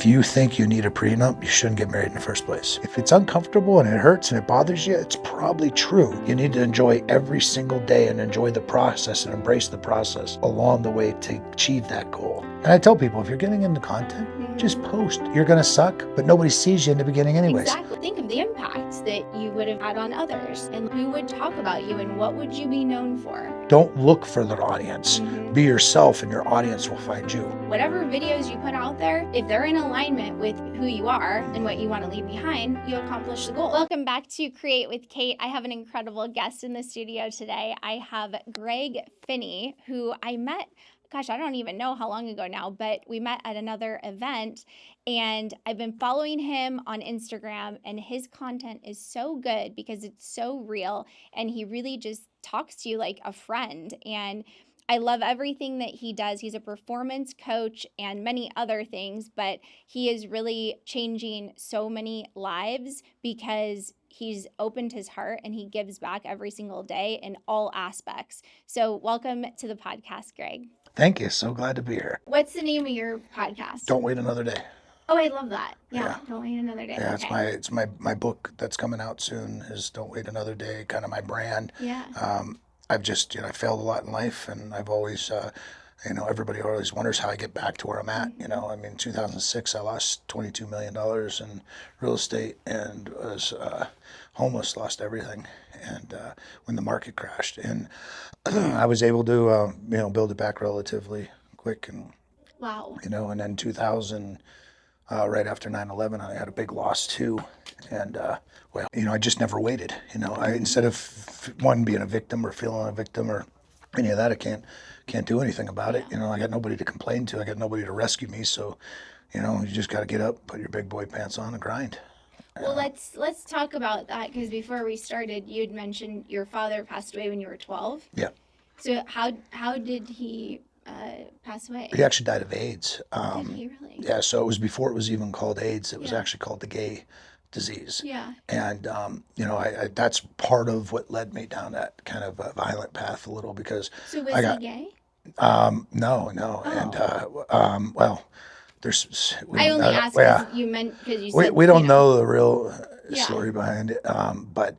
If you think you need a prenup, you shouldn't get married in the first place. If it's uncomfortable and it hurts and it bothers you, it's probably true. You need to enjoy every single day and enjoy the process and embrace the process along the way to achieve that goal. And I tell people, if you're getting into content, just post. You're gonna suck, but nobody sees you in the beginning anyways. Exactly. Think of the impact that you would have had on others, and who would talk about you, and what would you be known for? Don't look for the audience. Be yourself and your audience will find you. Whatever videos you put out there, if they're in alignment with who you are and what you want to leave behind, you accomplish the goal. Welcome back to Create with Kate. I have an incredible guest in the studio today. I have Greg Finney, who I met, I don't even know how long ago now, but we met at another event, and I've been following him on Instagram, and his content is so good because it's so real, and he really just talks to you like a friend. And I love everything that he does. He's a performance coach and many other things, but he is really changing so many lives because he's opened his heart and he gives back every single day in all aspects. So welcome to the podcast, Greg. Thank you. So glad to be here. What's the name of your podcast? Don't Wait Another Day. Oh, I love that. Yeah. Don't Wait Another Day. Yeah, okay. it's my book that's coming out soon is Don't Wait Another Day, kind of my brand. Yeah. I've just, I failed a lot in life, and I've always, everybody always wonders how I get back to where I'm at. In 2006, I lost $22 million in real estate and was homeless, lost everything. And when the market crashed, and I was able to, build it back relatively quick. And, wow. And then 2000, right after 9/11, I had a big loss too. And, I just never waited. Instead of being a victim or feeling a victim or any of that, I can't do anything about it. I got nobody to complain to. I got nobody to rescue me. So, you just got to get up, put your big boy pants on, and grind. Well, let's talk about that, because before we started, you'd mentioned your father passed away when you were 12. Yeah. So how did he pass away? He actually died of AIDS. Did he really? Yeah. So it was before it was even called AIDS. It was actually called the gay disease. Yeah. And I that's part of what led me down that kind of a violent path a little, because So was he gay? No. Oh. And there's I only asked because you said we don't know the real Yeah. story behind it. But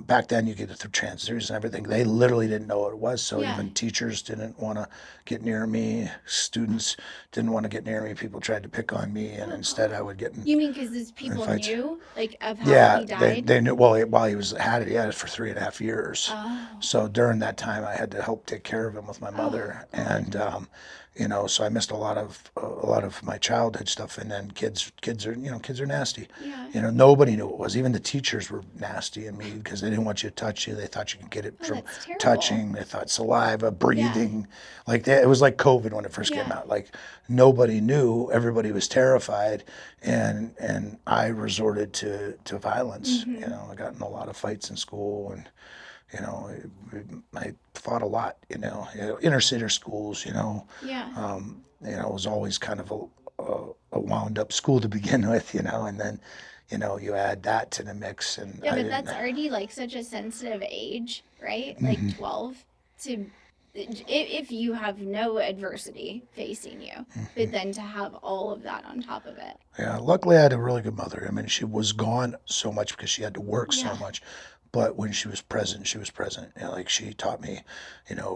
back then you get it through transfers and everything. They literally didn't know what it was. So Yeah. even teachers didn't want to get near me. Students didn't want to get near me. People tried to pick on me, and instead I would get in. You mean because these people knew, like, of how Yeah, he died? they knew. Well, while he had it for 3.5 years. Oh. So during that time, I had to help take care of him with my mother, and so I missed a lot of my childhood stuff. And then kids are nasty. Yeah. Nobody knew what it was. Even the teachers were nasty and mean because they didn't want you to touch you. They thought you could get it from that's terrible. touching. They thought saliva, breathing, like that. It was like COVID when it first came out. Like nobody knew. Everybody was terrified, and I resorted to violence. I got in a lot of fights in school, and I fought a lot. Inner city schools. Yeah. It was always kind of a wound up school to begin with. And then you add that to the mix, and Yeah, but that's already like such a sensitive age, right? Like 12 if you have no adversity facing you, but then to have all of that on top of it. Yeah, luckily I had a really good mother. I mean, she was gone so much because she had to work so much. But when she was present, she was present. Like she taught me,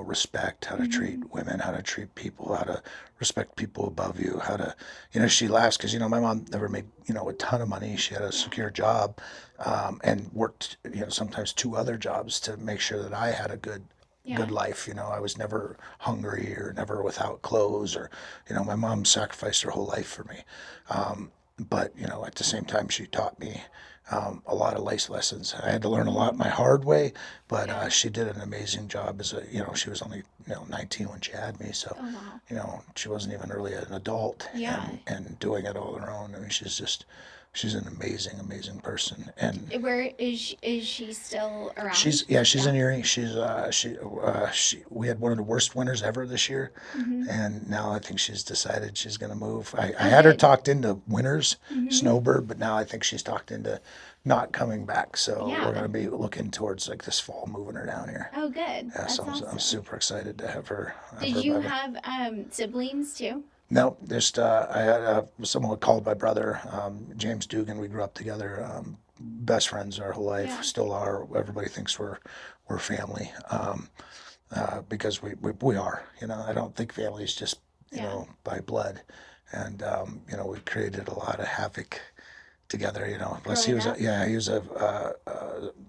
respect, how to treat women, how to treat people, how to respect people above you, how to, she laughs because, my mom never made, a ton of money. She had a secure job and worked, sometimes 2 other jobs to make sure that I had a good life. I was never hungry or never without clothes or, my mom sacrificed her whole life for me. But, at the same time, she taught me a lot of life lessons. I had to learn a lot my hard way, but she did an amazing job as she was only, 19 when she had me. So, she wasn't even really an adult and doing it all on her own. I mean, she's an amazing, amazing person. And where is she still around? She's in Erie. We had one of the worst winters ever this year, and now I think she's decided she's going to move. I had her talked into winters, snowbird, but now I think she's talked into not coming back. So we're going to be looking towards like this fall, moving her down here. Oh, good. Yeah, That's so awesome. I'm super excited to have her. Did you have siblings too? No, just I had someone called my brother, James Dugan. We grew up together, best friends our whole life, Yeah. still are. Everybody thinks we're family, because we are. You know, I don't think family is just Yeah. by blood, and we created a lot of havoc together. Plus Growing up? he was a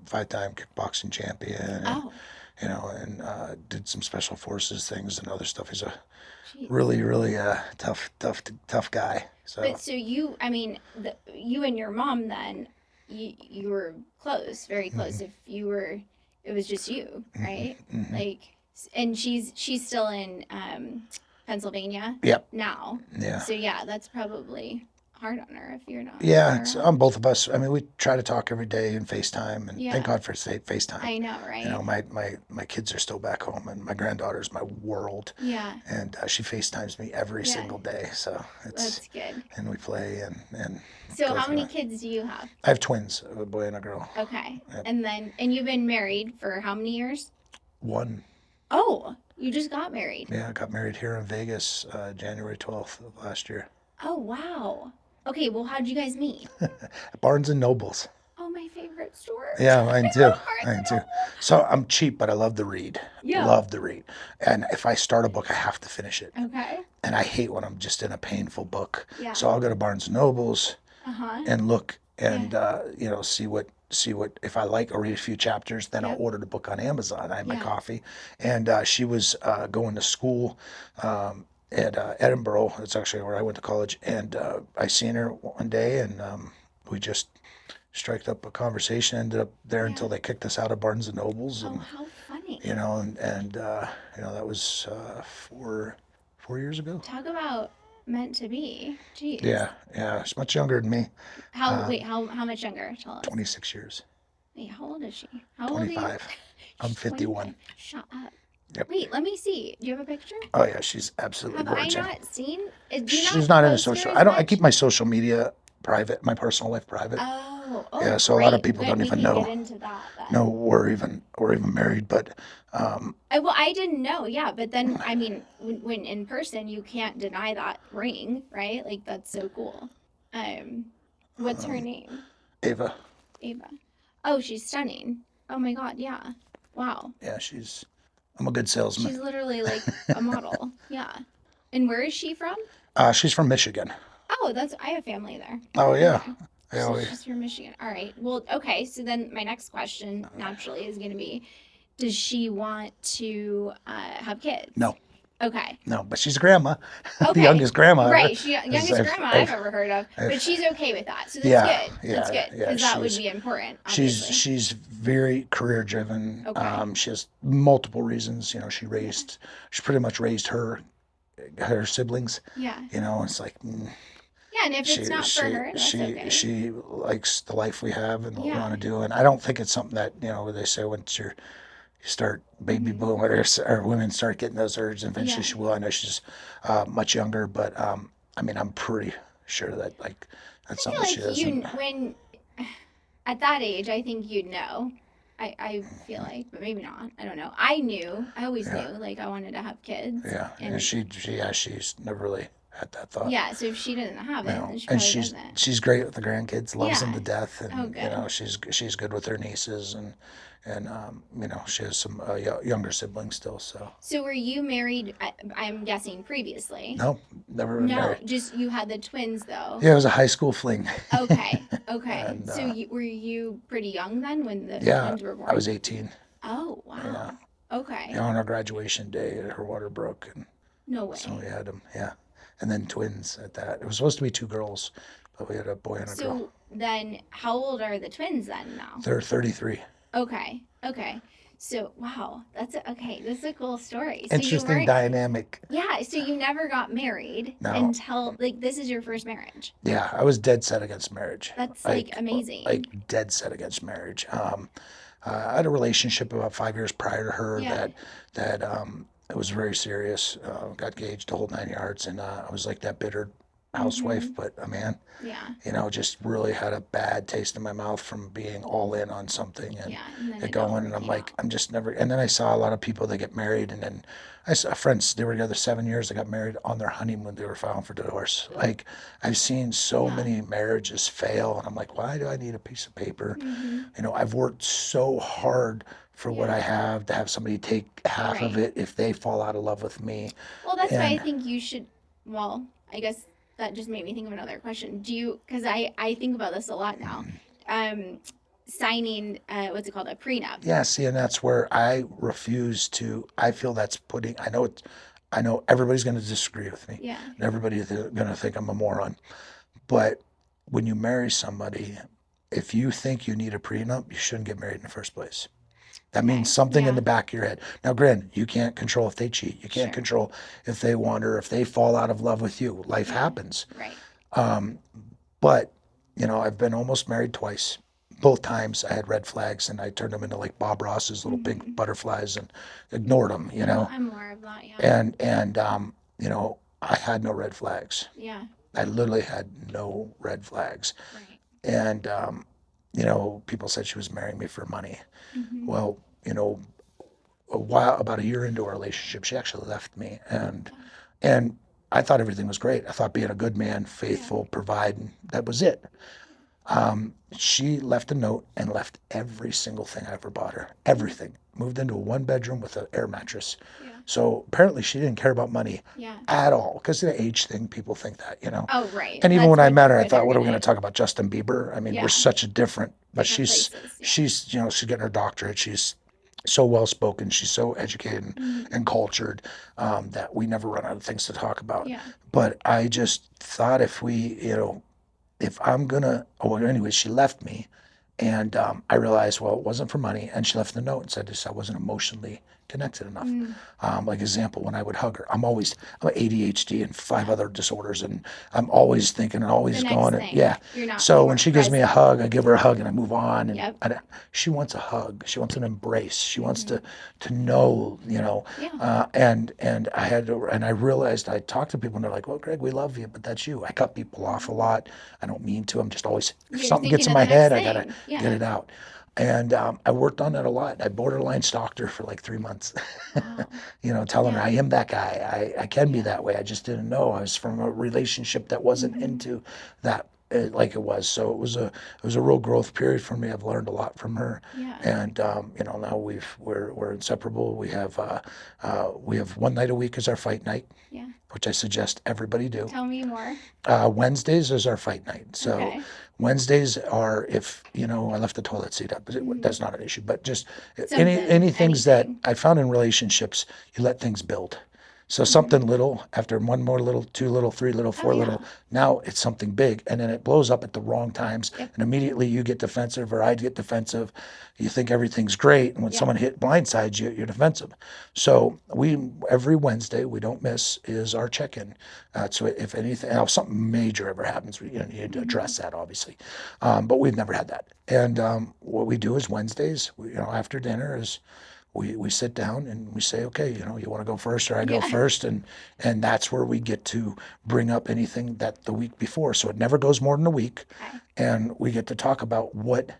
5-time kickboxing champion, and Oh, and did some special forces things and other stuff. He's a geez. really, really tough guy. So But so you, I mean, you and your mom then, you were close, very close. If you were, it was just you, right? Like, and she's still in Pennsylvania Yep. now. Yeah. So yeah, that's probably hard on her if you're not. Yeah, it's on both of us. I mean, we try to talk every day and FaceTime, and Yeah. thank God for FaceTime. I know, right? My kids are still back home, and my granddaughter's my world. Yeah. And she FaceTimes me every single day, so That's good. And we play and. So how many kids do you have? I have twins, a boy and a girl. Okay. Yep. And you've been married for how many years? 1. Oh, you just got married. Yeah, I got married here in Vegas, January 12th of last year. Oh, wow. Okay, well, how'd you guys meet? Barnes and Nobles. Oh, my favorite store. Yeah, mine too. Barnes and Noble. So I'm cheap, but I love to read. Yeah. Love to read. And if I start a book, I have to finish it. Okay. And I hate when I'm just in a painful book. Yeah. So I'll go to Barnes and Nobles and look and see what if I like or read a few chapters, then I'll order the book on Amazon. I have my coffee. And she was going to school at Edinburgh. That's actually where I went to college. And I seen her one day, and we just striked up a conversation. Ended up there until they kicked us out of Barnes and Nobles. Oh, And how funny. and that was 4 years ago. Talk about meant to be. Jeez. Yeah. She's much younger than me. How much younger? Tell us. 26 years. Wait, how old is she? How old are you? 25. I'm 51. Shut up. Yep. Wait, let me see. Do you have a picture? Oh yeah, she's absolutely Have gorgeous. I not seen? She's not into post her social. as I much? keep my social media private, my personal life private. Oh, Yeah, so a lot of great. people Good, don't we even can know. Get into that then. No, we're even married, but Well, I didn't know. Yeah, but then I mean, when in person, you can't deny that ring, right? Like that's so cool. What's her name? Ava. Ava. Oh, she's stunning. Oh my God, yeah. Wow. Yeah, I'm a good salesman. She's literally like a model. Yeah. And where is she from? She's from Michigan. Oh, I have family there. Oh yeah. Okay. Yeah, So she's from Michigan. All right. Well, okay. So then my next question naturally is going to be, does she want to have kids? No. Okay. No, but she's a grandma. Okay. The youngest grandma. Right. ever. She youngest I've- grandma I've- I've ever heard of. But she's okay with that. So that's Yeah, good. That's yeah, good. yeah, Because that would she's- be important. Obviously. She's very career driven. Okay. She has multiple reasons. She pretty much raised her siblings. Yeah. It's like Yeah, and if it's not for her, that's okay. she likes the life we have and what we Yeah. want to do. And I don't think it's something that they say once you start baby boom or women start getting those urges, and eventually she will. I know she's much younger, but I mean, I'm pretty sure that that's I something she feel like doesn't. when at that age, I think you'd know. I feel like, but maybe not. I don't know. I always knew, like I wanted to have kids. Yeah, and she's never really had that thought. Yeah, so if she doesn't have it, then she and probably doesn't. she's great with the grandkids, loves them Yeah. to death, and Oh, good. she's good with her nieces, and she has some younger siblings still. So were you married? I'm guessing previously. No, never been No, married. just you had the twins though. Yeah, it was a high school fling. Okay. And, So were you pretty young then when the Yeah, twins were born? I was 18. Oh wow. Okay. On our graduation day, her water broke, and No way. so we had them. Yeah, and then twins at that. It was supposed to be 2 girls, but we had a boy and a girl. So then, how old are the twins then now? They're 33. Okay. So wow, okay. This is a cool story. So Interesting dynamic. Yeah. So you never got married No. until this is your first marriage. Yeah, I was dead set against marriage. That's amazing. Like dead set against marriage. I had a relationship about 5 years prior to her that it was very serious. Got engaged the whole 9 yards, and I was like that bitter housewife, but a man, Yeah. you know, just really had a bad taste in my mouth from being all in on something and Yeah. And then it it all going. And I'm came like, out. I'm just never. And then I saw a lot of people that get married, and then I saw friends. They were together 7 years. They got married on their honeymoon. They were filing for divorce. Like I've seen so Yeah. many marriages fail, and I'm like, why do I need a piece of paper? Mm-hmm. You know, I've worked so hard for what Yeah. I have to have somebody take half of Right. it if they fall out of love with me. Well, that's why I And think you should. Well, I guess that just made me think of another question. Do you? Because I think about this a lot now. Um, Signing what's it called, a prenup. yeah, see, and that's where I refuse to. I feel that's putting. I know everybody's going to disagree with me, Yeah. and everybody's going to think I'm a moron. But when you marry somebody, if you think you need a prenup, you shouldn't get married in the first place. That Okay. means something in Yeah. the back of your head. Now, granted, you can't control if they cheat. You can't Sure. control if they wander, if they fall out of love with you. Life Yeah. happens. Right. But, you know, I've been almost married twice. Both times I had red flags and I turned them into like Bob Ross's little pink butterflies and ignored them, you know. I'm more of that. Yeah. And you know, I had no red flags. Yeah. I literally had no red flags. Right. And, you know, people said she was marrying me for money. Mm-hmm. Well, you know, about a year into our relationship, she actually left me. And I thought everything was great. I thought being a good man, faithful, providing, that was it. She left a note and left every single thing I ever bought her. Everything. Moved into a one bedroom with an air mattress. Yeah. So apparently she didn't care about money Yeah. at all. Because of the age thing, people think that, you know. Oh, right. And even That's when I what met her, I they're thought, what are we gonna- going to talk about? Justin Bieber? I mean, Yeah. we're such a different, but Different she's, places, yeah. she's, you know, she's getting her doctorate. She's so well spoken. She's so educated and cultured that we never run out of things to talk about. Yeah. But I just thought if we, you know, if I'm gonna, oh, anyway, she left me, and I realized, well, it wasn't for money, and she left the note and said just I wasn't emotionally connected enough. Like example, when I would hug her, I'm ADHD and 5 other disorders, and I'm always thinking and always The next going, and, thing. yeah. You're not. So you when weren't she gives me a present. hug, I give her a hug and I move on. And Yep. she wants a hug. She wants an embrace. She wants to know, you know. Yeah. And I had to, and I realized I talked to people and they're like, "Well, Greg, we love you, but that's you." I cut people off a lot. I don't mean to. I'm just always, if You're something gets in thinking my of the head, I next gotta thing. Yeah. get it out. And I worked on that a lot. I borderline stalked her for like 3 months. Wow. You know, telling her Yeah. I am that guy. I can be that way. I just didn't know. I was from a relationship that wasn't into that like it was. So it was a real growth period for me. I've learned a lot from her. Yeah. And you know, now we're inseparable. We have one night a week as our fight night, Yeah. which I suggest everybody do. Tell me more. Wednesdays is our fight night. So Okay. Wednesdays are, if you know, I left the toilet seat up, but that's not an issue. But just Something, any things that anything. I found in relationships, you let things build. So something little, after one more little, 2 little, 3 little, 4 yeah. little, now it's something big, and then it blows up at the wrong times, Yep. and immediately you get defensive, or I get defensive. You think everything's great, and when someone blindsides you, you're defensive. So every Wednesday, we don't miss, is our check-in. So if anything, now if something major ever happens, we need to address that, obviously. But we've never had that. And what we do is Wednesdays, after dinner is, we sit down and we say, okay, you want to go first or I go first, and that's where we get to bring up anything that the week before. So it never goes more than a week, and we get to talk about what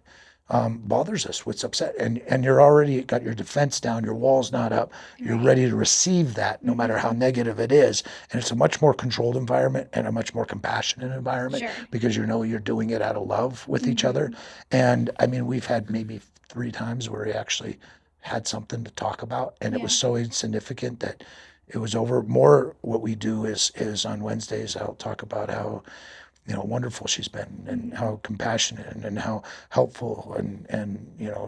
bothers us, what's upset, and you're already got your defense down, your wall's not up, you're ready to receive that, no matter how negative it is, and it's a much more controlled environment and a much more compassionate environment because you're doing it out of love with each other. And I mean, we've had maybe 3 times where we actually had something to talk about, and it was so insignificant that it was over. More what we do is on Wednesdays I'll talk about how wonderful she's been, and how compassionate and how helpful, and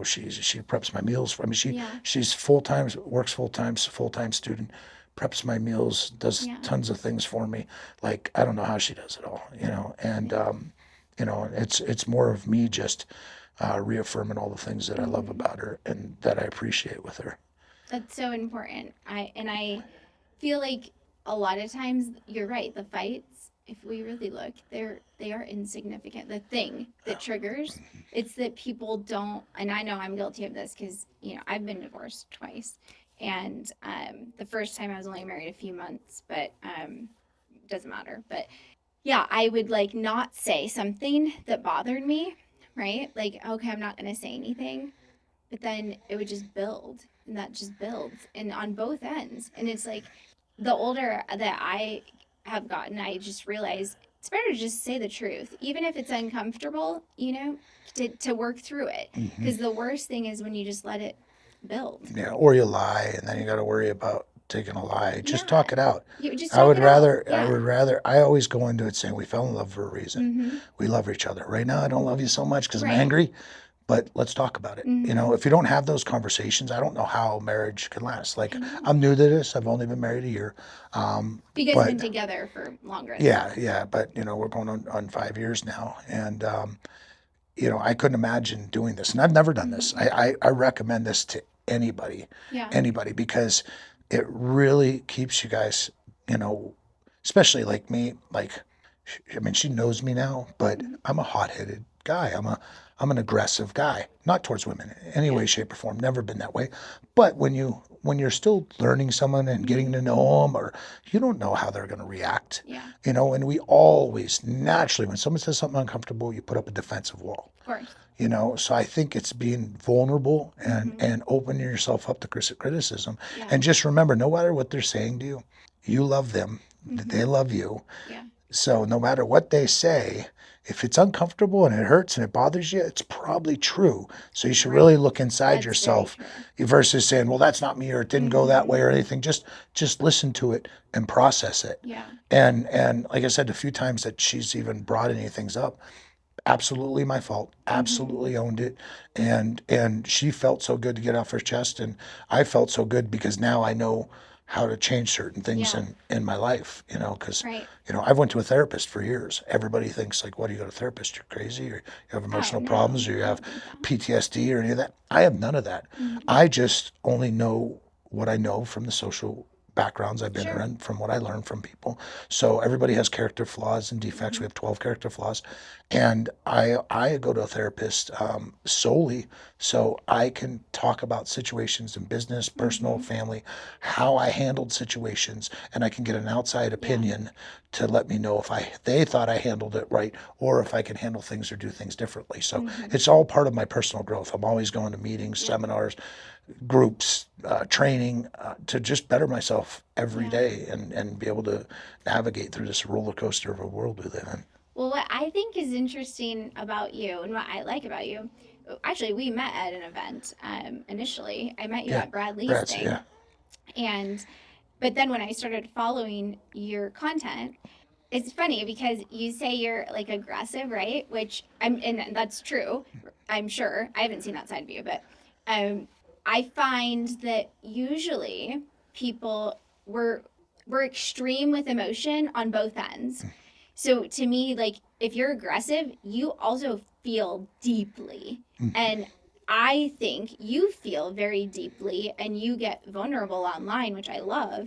she preps my meals for me. She's works full-time student, preps my meals, does tons of things for me. Like, I don't know how she does it all, and it's more of me just reaffirming all the things that I love about her and that I appreciate with her. That's so important. I feel like a lot of times you're right. The fights, if we really look, they are insignificant. The thing that triggers, it's that people don't, and I know I'm guilty of this because I've been divorced twice, and the first time I was only married a few months, but doesn't matter. But yeah, I would like not say something that bothered me, right? Like, okay, I'm not going to say anything, but then it would just build, and that just builds, and on both ends. And it's like the older that I have gotten, I just realize it's better to just say the truth, even if it's uncomfortable, to work through it. Because the worst thing is when you just let it build. Yeah, or you lie, and then you got to worry about taking a lie. Just Yeah. talk it out. You just I talk would it rather, out. Yeah. I always go into it saying we fell in love for a reason. Mm-hmm. We love each other. Right now, I don't love you so much because I'm Right. angry, but let's talk about it. Mm-hmm. If you don't have those conversations, I don't know how marriage can last. Like, I know. I'm new to this. I've only been married a year. You guys have But been together for longer. yeah, but we're going on 5 years now, and I couldn't imagine doing this, and I've never done this. I recommend this to anybody, Yeah. because it really keeps you guys, especially like me. Like, I mean, she knows me now, but I'm a hot-headed guy. I'm an aggressive guy, not towards women in any way, shape, or form. Never been that way. But when you're still learning someone and getting to know them, or you don't know how they're going to react, Yeah. and we always naturally, when someone says something uncomfortable, you put up a defensive wall. Of course. So I think it's being vulnerable and opening yourself up to criticism. Yeah. And just remember, no matter what they're saying to you, you love them, they love you. Yeah. So no matter what they say, if it's uncomfortable and it hurts and it bothers you, it's probably true. So you should really look inside That's yourself very true. versus saying, well, that's not me, or it didn't go that way or anything. Just listen to it and process it. Yeah. And like I said, a few times that she's even brought any things up, absolutely my fault, absolutely owned it. And she felt so good to get off her chest, and I felt so good because now I know how to change certain things Yeah. in my life, because Right. I've went to a therapist for years. Everybody thinks like, what, do you go to a therapist? You're crazy, or you have emotional no. problems, or you have PTSD or any of that. I have none of that. I just only know what I know from the social backgrounds I've been in, from what I learned from people. So everybody has character flaws and defects. We have 12 character flaws. And I go to a therapist solely so I can talk about situations in business, personal, family, how I handled situations, and I can get an outside opinion to let me know if they thought I handled it right, or if I can handle things or do things differently. So it's all part of my personal growth. I'm always going to meetings, seminars, groups, training, to just better myself every day and be able to navigate through this roller coaster of a world we live in. Well, what I think is interesting about you and what I like about you, actually, we met at an event initially. I met you at Bradley's thing. But then when I started following your content, it's funny because you say you're like aggressive, right? And that's true. I'm sure. I haven't seen that side of you, but I find that usually people we're extreme with emotion on both ends. So to me, like, if you're aggressive, you also feel deeply. And I think you feel very deeply and you get vulnerable online, which I love.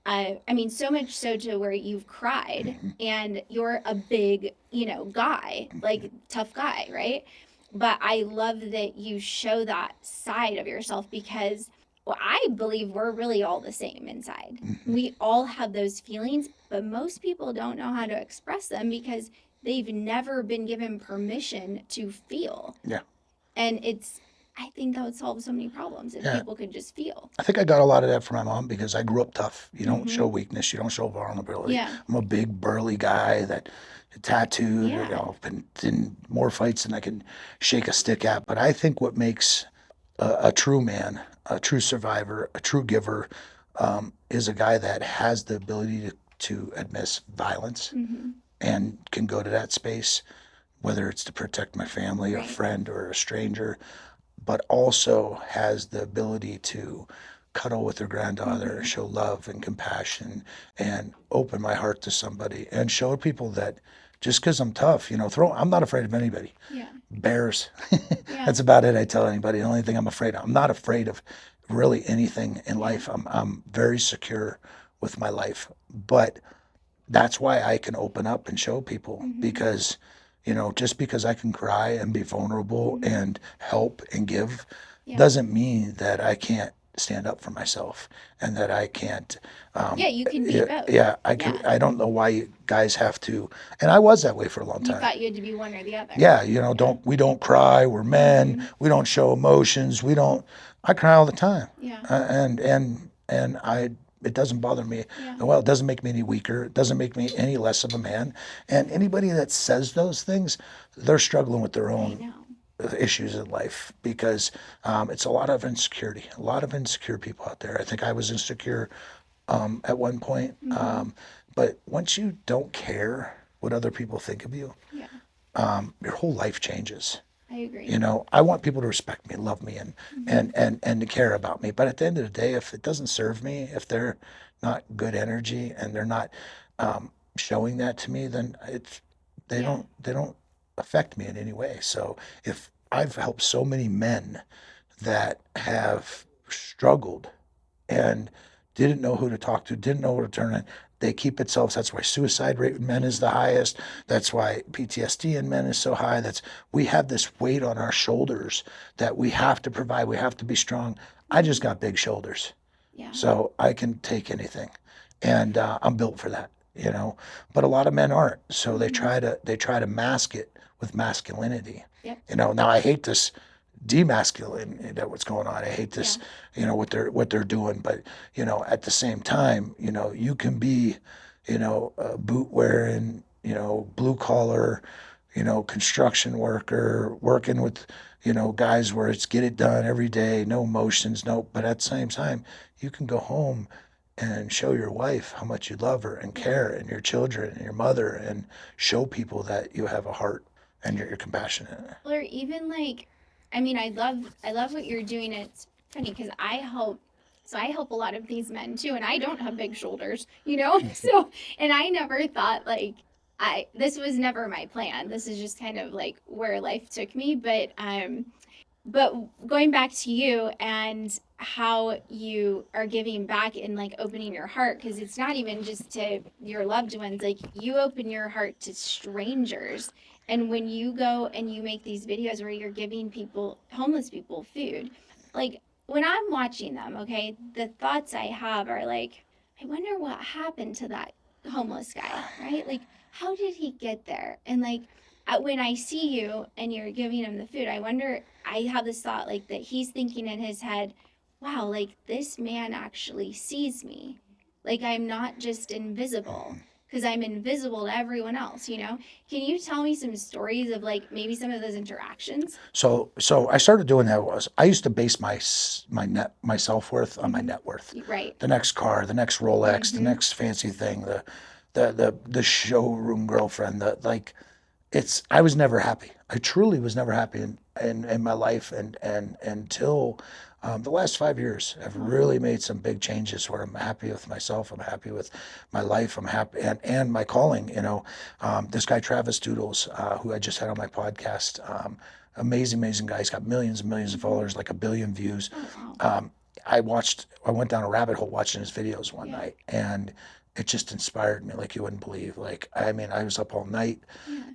I mean, so much so to where you've cried, and you're a big, guy, like tough guy, right? But I love that you show that side of yourself because I believe we're really all the same inside. We all have those feelings, but most people don't know how to express them because they've never been given permission to feel. Yeah. And I think that would solve so many problems if people could just feel. I think I got a lot of that from my mom because I grew up tough. You don't show weakness. You don't show vulnerability. Yeah. I'm a big burly guy that tattooed. Been in more fights than I can shake a stick at. But I think what makes a true man, a true survivor, a true giver, is a guy that has the ability to admit violence and can go to that space, whether it's to protect my family or a friend or a stranger, but also has the ability to cuddle with their granddaughter, show love and compassion, and open my heart to somebody, and show people that just because I'm tough, I'm not afraid of anybody. Yeah. Bears. That's about it. I tell anybody the only thing I'm afraid of. I'm not afraid of really anything in life. I'm very secure with my life, but that's why I can open up and show people because, just because I can cry and be vulnerable and help and give doesn't mean that I can't stand up for myself and that I can't. Yeah, you can be both. Yeah, I can. Yeah. I don't know why you guys have to. And I was that way for a long You time. thought you had to be one or the other. Yeah, we don't cry. We're men. We don't show emotions. We don't. I cry all the time. Yeah. And it doesn't bother me. Yeah. Well, it doesn't make me any weaker. It doesn't make me any less of a man. And anybody that says those things, they're struggling with their I own know. issues in life because it's a lot of insecurity, a lot of insecure people out there. I think I was insecure at one point. But once you don't care what other people think of you, Yeah. your whole life changes. I agree. I want people to respect me, love me, and to care about me. But at the end of the day, if it doesn't serve me, if they're not good energy and they're not showing that to me, then they don't affect me in any way. So if I've helped so many men that have struggled and didn't know who to talk to, didn't know where to turn in. They keep it self. That's why suicide rate in men is the highest. That's why PTSD in men is so high. We have this weight on our shoulders that we have to provide. We have to be strong. I just got big shoulders, Yeah. so I can take anything, and I'm built for that. But a lot of men aren't. So they try to mask it with masculinity. Yep. Now I hate this demasculine that what's going on. I hate this, what they're doing. But at the same time, you can be, a boot wearing, blue collar, construction worker, working with, guys where it's get it done every day, no emotions, no. But at the same time, you can go home and show your wife how much you love her and care, and your children and your mother, and show people that you have a heart and you're compassionate. Or even I love what you're doing. It's funny because I help a lot of these men too, and I don't have big shoulders, So, and I never thought this was never my plan. This is just kind of like where life took me. But going back to you and how you are giving back and opening your heart, because it's not even just to your loved ones, you open your heart to strangers. And when you go and you make these videos where you're giving homeless people food, when I'm watching them, okay, the thoughts I have are I wonder what happened to that homeless guy, right? How did he get there? And when I see you and you're giving him the food, I have this thought that he's thinking in his head, wow, this man actually sees me. I'm not just invisible. Because I'm invisible to everyone else, Can you tell me some stories of maybe some of those interactions? So I started doing that I used to base my self-worth on my net worth. Right. The next car, the next Rolex, the next fancy thing, the showroom girlfriend, I was never happy. I truly was never happy in my life, and until the last 5 years, I've really made some big changes where I'm happy with myself. I'm happy with my life. I'm happy and my calling. This guy Travis Doodles, who I just had on my podcast, amazing guy. He's got millions and millions of followers, 1 billion views. Oh, wow. I went down a rabbit hole watching his videos one night, and it just inspired me like you wouldn't believe. I was up all night,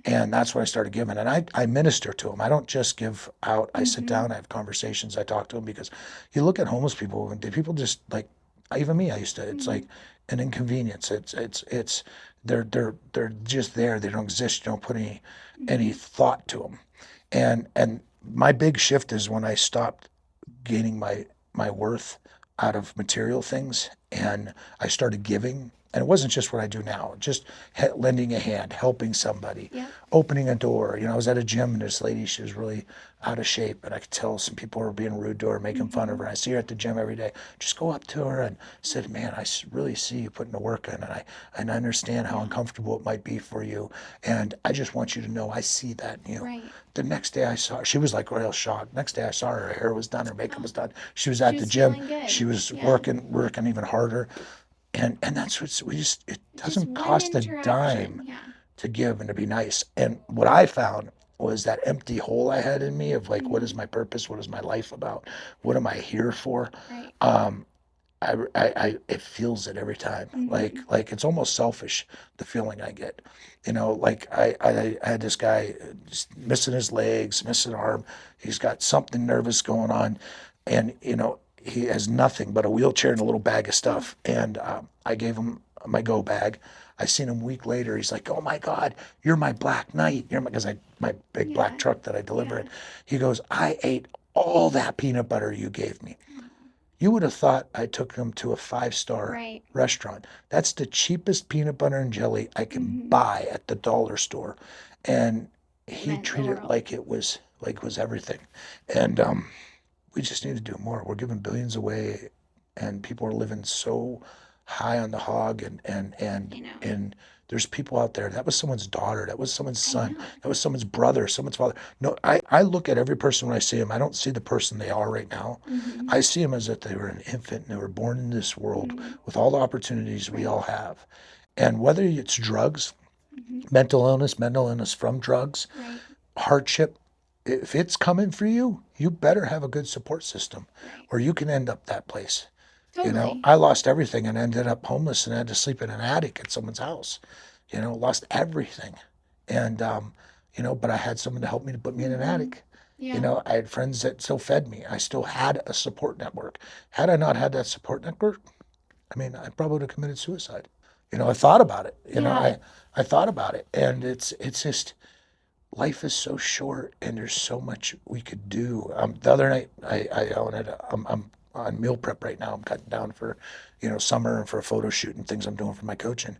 and that's what I started giving. And I minister to them. I don't just give out. I sit down, I have conversations, I talk to them, because you look at homeless people, and people just even me, I used to, it's like an inconvenience. It's they're just there. They don't exist. You don't put any thought to them. And my big shift is when I stopped gaining my worth out of material things, and I started giving. And it wasn't just what I do now, just lending a hand, helping somebody, opening a door. I was at a gym, and this lady, she was really out of shape, and I could tell some people were being rude to her, making fun of her. I see her at the gym every day. Just go up to her and said, man, I really see you putting the work in, and I understand how uncomfortable it might be for you. And I just want you to know I see that in you. Right. The next day I saw her, she was real shocked. Next day I saw her hair was done, her makeup was done. She was at the gym. She was working even harder. And that's it doesn't cost a dime to give and to be nice. And what I found was that empty hole I had in me of what is my purpose? What is my life about? What am I here for? Right. It feels it every time. It's almost selfish, the feeling I get. I had this guy just missing his legs, missing an arm. He's got something nervous going on. And, he has nothing but a wheelchair and a little bag of stuff. And I gave him my go bag. I seen him a week later. He's like, "Oh my God, you're my Black Knight." You're because my big black truck that I deliver in. He goes, "I ate all that peanut butter you gave me." You would have thought I took him to a 5-star restaurant. That's the cheapest peanut butter and jelly I can buy at the dollar store. And he treated it like it was everything. And we just need to do more. We're giving billions away, and people are living so high on the hog, and there's people out there. That was someone's daughter. That was someone's son. That was someone's brother, someone's father. No, I look at every person when I see them. I don't see the person they are right now. I see them as if they were an infant and they were born in this world with all the opportunities we all have. And whether it's drugs, mental illness from drugs, hardship, if it's coming for you, you better have a good support system, or you can end up that place. Totally. You know, I lost everything and ended up homeless and had to sleep in an attic at someone's house. You know, lost everything. And, you know, but I had someone to help me to put me in an attic. You know, I had friends that still fed me. I still had a support network. Had I not had that support network, I mean, I probably would have committed suicide. You know, I thought about it. You know, I thought about it. And it's just, life is so short and there's so much we could do. The other night, I'm on meal prep right now. I'm cutting down for, you know, summer and for a photo shoot and things I'm doing for my coaching.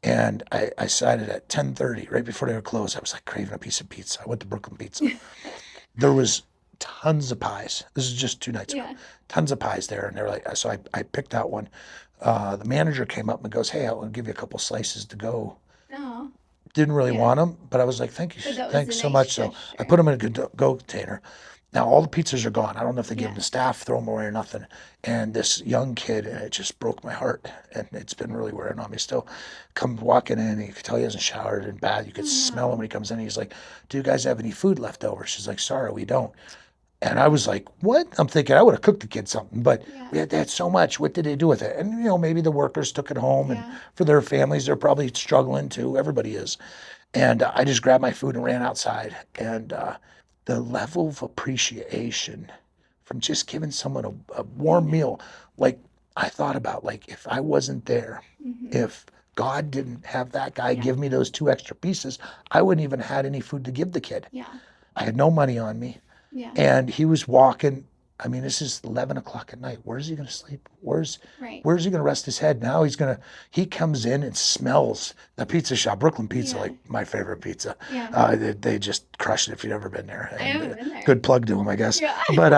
And I decided at 10:30, right before they were closed, I was like craving a piece of pizza. I went to Brooklyn Pizza. There was tons of pies. This is just 2 nights ago. Tons of pies there. And they're like, so I picked out one. The manager came up and goes, "Hey, I'll give you a couple slices to go." Oh. Didn't really want them, but I was like, "Thank you, thanks so much." So I put them in a good go container. Now all the pizzas are gone. I don't know if they give them to staff, throw them away or nothing. And this young kid, and it just broke my heart. And it's been really wearing on me still. Come walking in, and you could tell he hasn't showered and bath. You could smell him when he comes in. He's like, "Do you guys have any food left over?" She's like, "Sorry, we don't." And I was like, "What?" I'm thinking I would have cooked the kid something, but they had so much. What did they do with it? And, you know, maybe the workers took it home, and for their families, they're probably struggling too. Everybody is. And I just grabbed my food and ran outside. And the level of appreciation from just giving someone a warm meal, like I thought about, like if I wasn't there, if God didn't have that guy give me those 2 extra pieces, I wouldn't even had any food to give the kid. I had no money on me. And he was walking. I mean, this is 11 o'clock at night. Where's he going to sleep? Where's he going to rest his head? Now he comes in and smells the pizza shop, Brooklyn Pizza, like my favorite pizza. They just crush it if you've never been there. I haven't been there. Good plug to them, I guess. But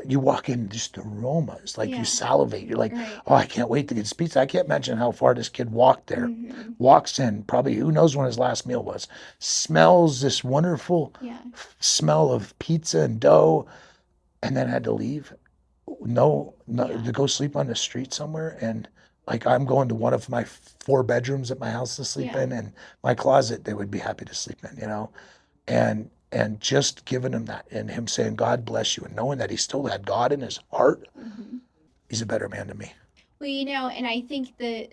you walk in, just the aromas, like you salivate. You're like, "Oh, I can't wait to get this pizza." I can't imagine how far this kid walked there. Walks in, probably who knows when his last meal was. Smells this wonderful smell of pizza and dough, and then had to leave. To go sleep on the street somewhere. And like I'm going to one of my 4 bedrooms at my house to sleep in, and my closet they would be happy to sleep in, you know, and just giving him that and him saying, "God bless you," and knowing that he still had God in his heart, he's a better man to me. Well, you know, and I think the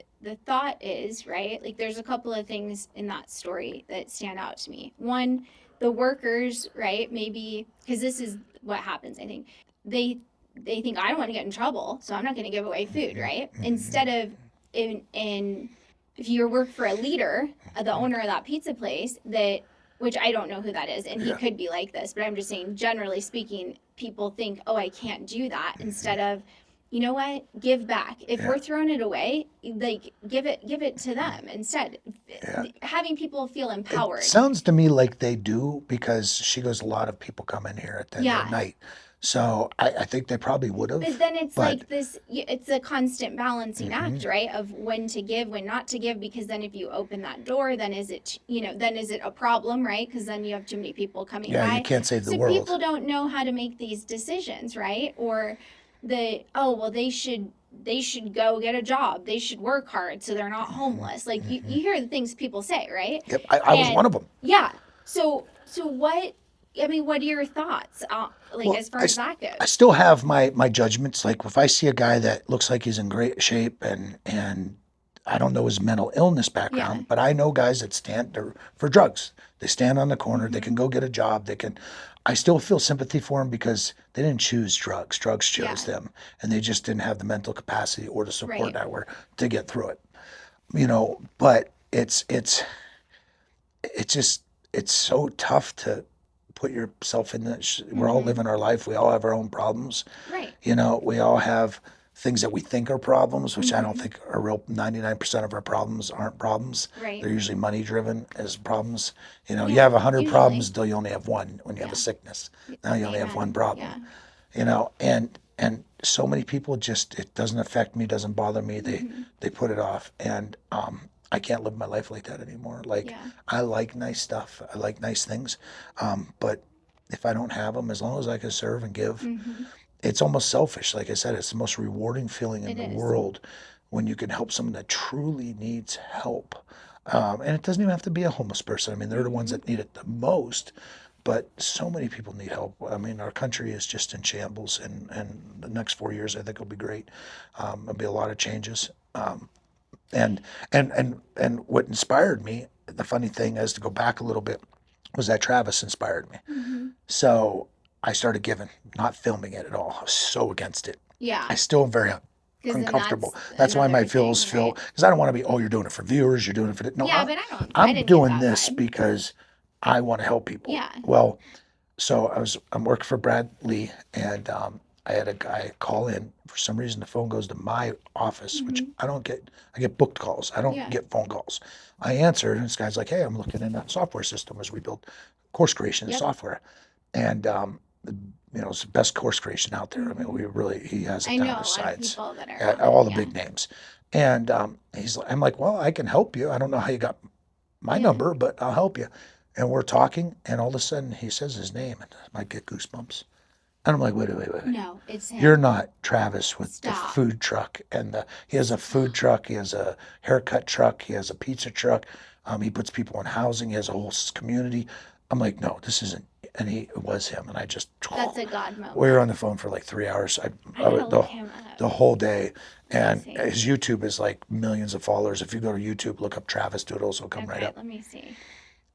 thought is, right, like there's a couple of things in that story that stand out to me. One, the workers, right, maybe, because this is what happens, I think, they think, "I don't want to get in trouble, so I'm not going to give away food," right? Instead of, if you work for a leader, the owner of that pizza place, which I don't know who that is, and he could be like this, but I'm just saying, generally speaking, people think, "Oh, I can't do that," instead of, you know what, give back. If we're throwing it away, like give it to them instead. Having people feel empowered. It sounds to me like they do, because she goes, a lot of people come in here at the end of the night. So I think they probably would have. But then it's like this, it's a constant balancing act, right? Of when to give, when not to give, because then if you open that door, then is it a problem, right? Because then you have too many people coming by. Yeah, you can't save the world. So people don't know how to make these decisions, right? Or they should go get a job. They should work hard so they're not homeless. Like you hear the things people say, right? Yep, I was one of them. Yeah. So what? I mean, what are your thoughts, as far as that goes? I still have my judgments. Like if I see a guy that looks like he's in great shape and I don't know his mental illness background, Yeah. but I know guys that stand there for drugs. They stand on the corner. They can go get a job. They can. I still feel sympathy for them because they didn't choose drugs. Drugs chose them, and they just didn't have the mental capacity or the support network to get through it. But it's so tough to put yourself in that. We're all living our life. We all have our own problems. Right. We all have things that we think are problems, which I don't think are real. 99% of our problems aren't problems. Right. They're usually money driven as problems. You have 100 problems until you only have one when you have a sickness. Now you only have one problem. And so many people just, it doesn't affect me, doesn't bother me. They put it off. And I can't live my life like that anymore. Like, I like nice stuff. I like nice things. But if I don't have them, as long as I can serve and give, it's almost selfish. Like I said, it's the most rewarding feeling in the world when you can help someone that truly needs help. And it doesn't even have to be a homeless person. I mean, they're the ones that need it the most. But so many people need help. I mean, our country is just in shambles, and the next 4 years I think will be great. There'll be a lot of changes. And what inspired me, the funny thing is, to go back a little bit, was that Travis inspired me. So I started giving, not filming it at all. I was so against it. Yeah. I still am very uncomfortable. That's why my feels feel, because I don't want to be, oh, you're doing it for viewers, you're doing it for the, no, but I'm doing this because I want to help people. Yeah. Well, so I'm working for Brad Lee, and I had a guy call in. For some reason, the phone goes to my office, which I don't get. I get booked calls. I don't get phone calls. I answer, and this guy's like, "Hey, I'm looking in that software system as we build course creation software," and it's the best course creation out there. I mean, he has it down to sides. All the big names, and I'm like, "Well, I can help you. I don't know how you got my number, but I'll help you." And we're talking, and all of a sudden he says his name, and I might get goosebumps. And I'm like, wait. No, it's him. You're not Travis with the food truck. And he has a food truck. He has a haircut truck. He has a pizza truck. He puts people in housing. He has a whole community. I'm like, no, this isn't. And it was him. And I just. That's a God moment. We were on the phone for like 3 hours. The whole day. And his YouTube is like millions of followers. If you go to YouTube, look up Travis Doodles, it'll come right up. Let me see.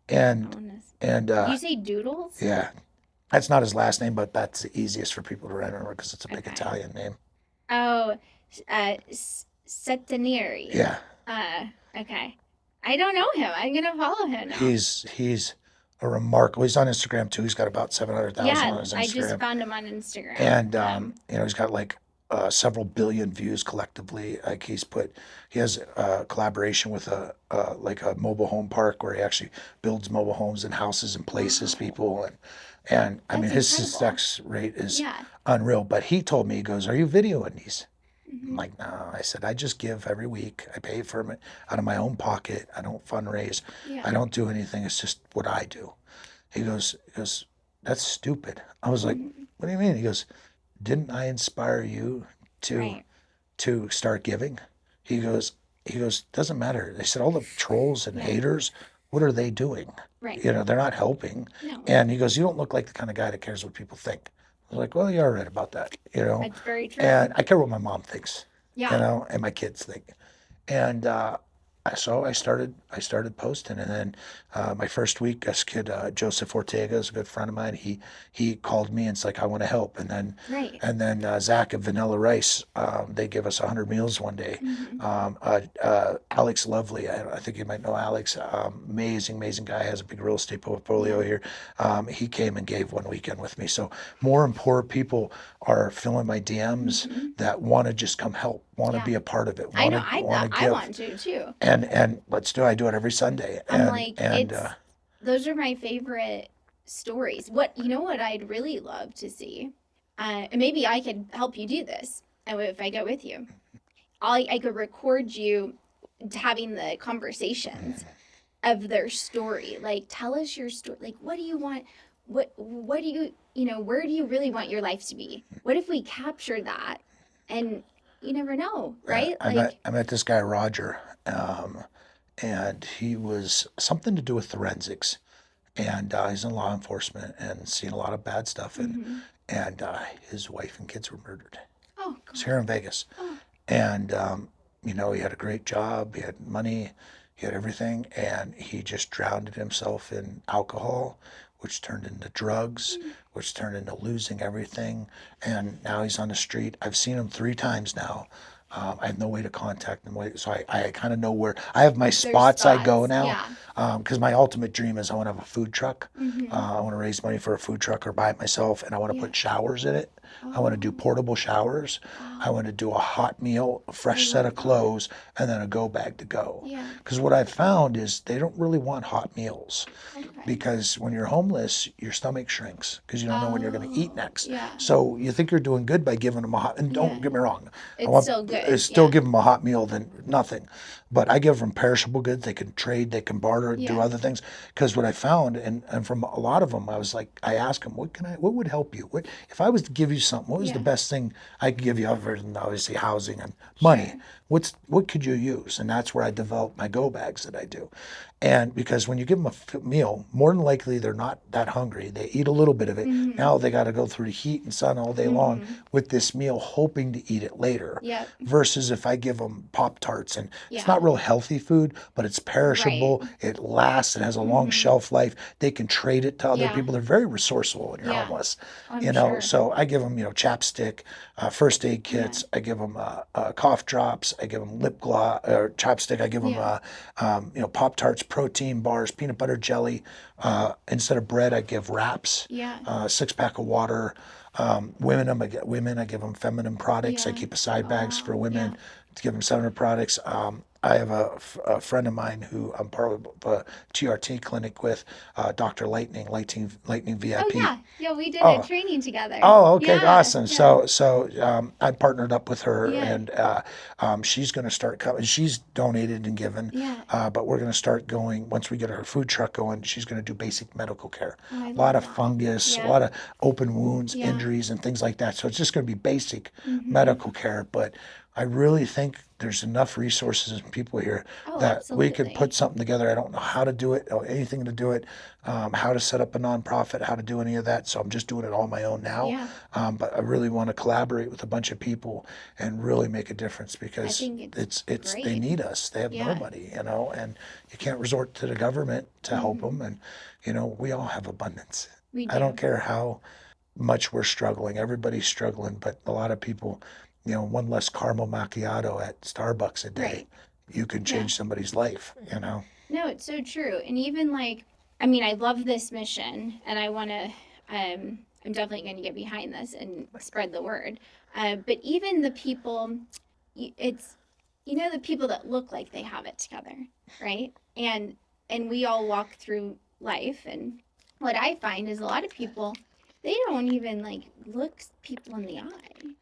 And you say Doodles? Yeah. That's not his last name, but that's the easiest for people to remember because it's a big Italian name. Oh, Setanieri. Yeah. Okay. I don't know him. I'm gonna follow him now. He's a remarkable. He's on Instagram too. He's got about 700,000 on his Instagram. I just found him on Instagram. And he's got like several billion views collectively. Like he has a collaboration with a mobile home park where he actually builds mobile homes and houses and places people, and I mean his success rate is unreal. But he told me, he goes, "Are you videoing these?" I'm like, "No." I said, "I just give every week. I pay for it out of my own pocket. I don't fundraise. I don't do anything. It's just what I do." He goes, "That's stupid." I was like, "What do you mean?" He goes, "Didn't I inspire you to start giving?" He goes, "Doesn't matter." They said all the trolls and haters, what are they doing? Right. They're not helping. No. And he goes, "You don't look like the kind of guy that cares what people think." I was like, "Well, you're right about that." That's very true. And I care what my mom thinks. Yeah. And my kids think. And so I started posting, and then my first week, this kid Joseph Ortega is a good friend of mine. He called me and it's like, "I want to help." And then Zach and Vanilla Rice, they give us 100 meals one day. Alex Lovely, I think you might know Alex, amazing guy, has a big real estate portfolio here. He came and gave one weekend with me. So more and poor people are filling my DMs that want to just come help, want to be a part of it. I want to too. And let's do. I do it every Sunday. Those are my favorite stories. What I'd really love to see, and maybe I could help you do this if I go with you. I could record you having the conversations of their story. Like, tell us your story. Like, what do you want? What do you where do you really want your life to be? What if we captured that? And you never know, right? I met this guy, Roger, and he was something to do with forensics, and he's in law enforcement and seen a lot of bad stuff, and his wife and kids were murdered. Oh, God. It's here in Vegas. Oh. And you know, he had a great job, he had money, he had everything, and he just drowned himself in alcohol, which turned into drugs, which turned into losing everything. And now he's on the street. I've seen him 3 times now. I have no way to contact him. So I kind of know where I have my There's spots I go spots, now. yeah. Because my ultimate dream is I want to have a food truck. Mm-hmm. I want to raise money for a food truck or buy it myself, and I want to Yeah. put showers in it. I want to do portable showers. I Wow. want to do a hot meal, a fresh set of love that. clothes, and then a go bag to go. Yeah. Because what I've found is they don't really want hot meals. Okay. Because when you're homeless, your stomach shrinks because you don't know when you're going to eat next. Yeah. So you think you're doing good by giving them a hot, and don't Yeah. get me wrong, It's still good. It's still Yeah. give them a hot meal than nothing. But I give them perishable goods. They can trade, they can barter, do Yeah. other things. Because what I found, and from a lot of them, I was like, I asked them, what would help you? What if I was to give you something? What was the Yeah. best thing I could give you other than obviously housing and money? Sure. What could you use? And that's where I developed my go bags that I do. And because when you give them a meal, more than likely they're not that hungry. They eat a little bit of it. Mhm. Now they got to go through the heat and sun all day long Mhm. with this meal, hoping to eat it later. Yep. Versus if I give them Pop-Tarts, and Yeah. it's not real healthy food, but it's perishable. It lasts. It has a long Mhm. shelf life. They can trade it to other Yeah. people. They're very resourceful when you're Yeah. homeless. I'm You know, sure. so I give them, chapstick, first aid Yeah. kits. I give them cough drops. I give them lip gloss or chapstick. I give them, Yeah. Pop-Tarts, protein bars, peanut butter jelly. Instead of bread, I give wraps, Yeah. 6-pack of water. Women, I give them feminine products. I Yeah. keep aside bags for Oh, women yeah. to give them feminine products. I have a friend of mine who I'm part of a TRT clinic with, Dr. Lightning VIP. Oh yeah. Yeah, we did Oh. a training together. Oh, okay, Yeah. awesome. Yeah. So I partnered up with her, Yeah. and she's going to start coming. She's donated and given, Yeah. but we're going to start going once we get her food truck going. She's going to do basic medical care, Oh, I a lot love of that. fungus, a Yeah. lot of open wounds, Yeah. injuries, and things like that. So it's just going to be basic Mhm. medical care, but I really think there's enough resources and people here Oh, that we could absolutely. put something together. I don't know how to do it or anything to do it, how to set up a nonprofit, how to do any of that. So I'm just doing it on my own now. Yeah. But I really want to collaborate with a bunch of people and really make a difference I because think it's they great. need us. They have Yeah. nobody, and you can't resort to the government to help Mhm. them. And we all have abundance. We I don't do. care how much we're struggling. Everybody's struggling, but a lot of people, one less caramel macchiato at Starbucks a day, Right. you can Yeah. change somebody's life. No, it's so true. And even like, I mean, I love this mission and I want to, I'm definitely going to get behind this and spread the word. But even the people, it's, the people that look like they have it together, right? And we all walk through life. And what I find is a lot of people, they don't even like look people in the eye.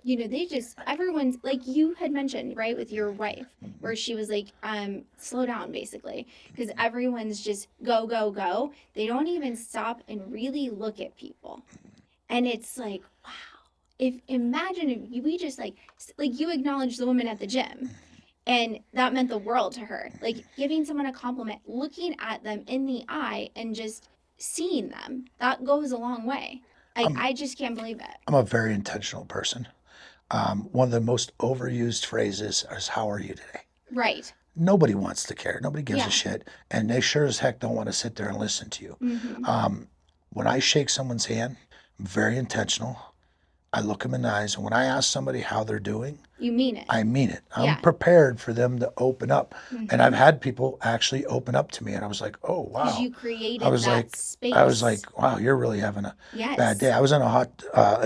They just, everyone's like you had mentioned, right, with your wife, where she was like, slow down, basically, because everyone's just go, go, go. They don't even stop and really look at people. And it's like, wow, imagine if we just like you acknowledged the woman at the gym. And that meant the world to her. Like giving someone a compliment, looking at them in the eye and just seeing them, that goes a long way. I just can't believe it. I'm a very intentional person. One of the most overused phrases is, "How are you today?" Right. Nobody wants to care. Nobody gives Yeah. a shit. And they sure as heck don't want to sit there and listen to you. Mm-hmm. When I shake someone's hand, I'm very intentional. I look them in the eyes. And when I ask somebody how they're doing, You mean it. I mean it. I'm Yeah. prepared for them to open up. Mhm. And I've had people actually open up to me. And I was like, oh, Because wow. you created I was that space. I was like, wow, you're really having a yes. bad day. I was in in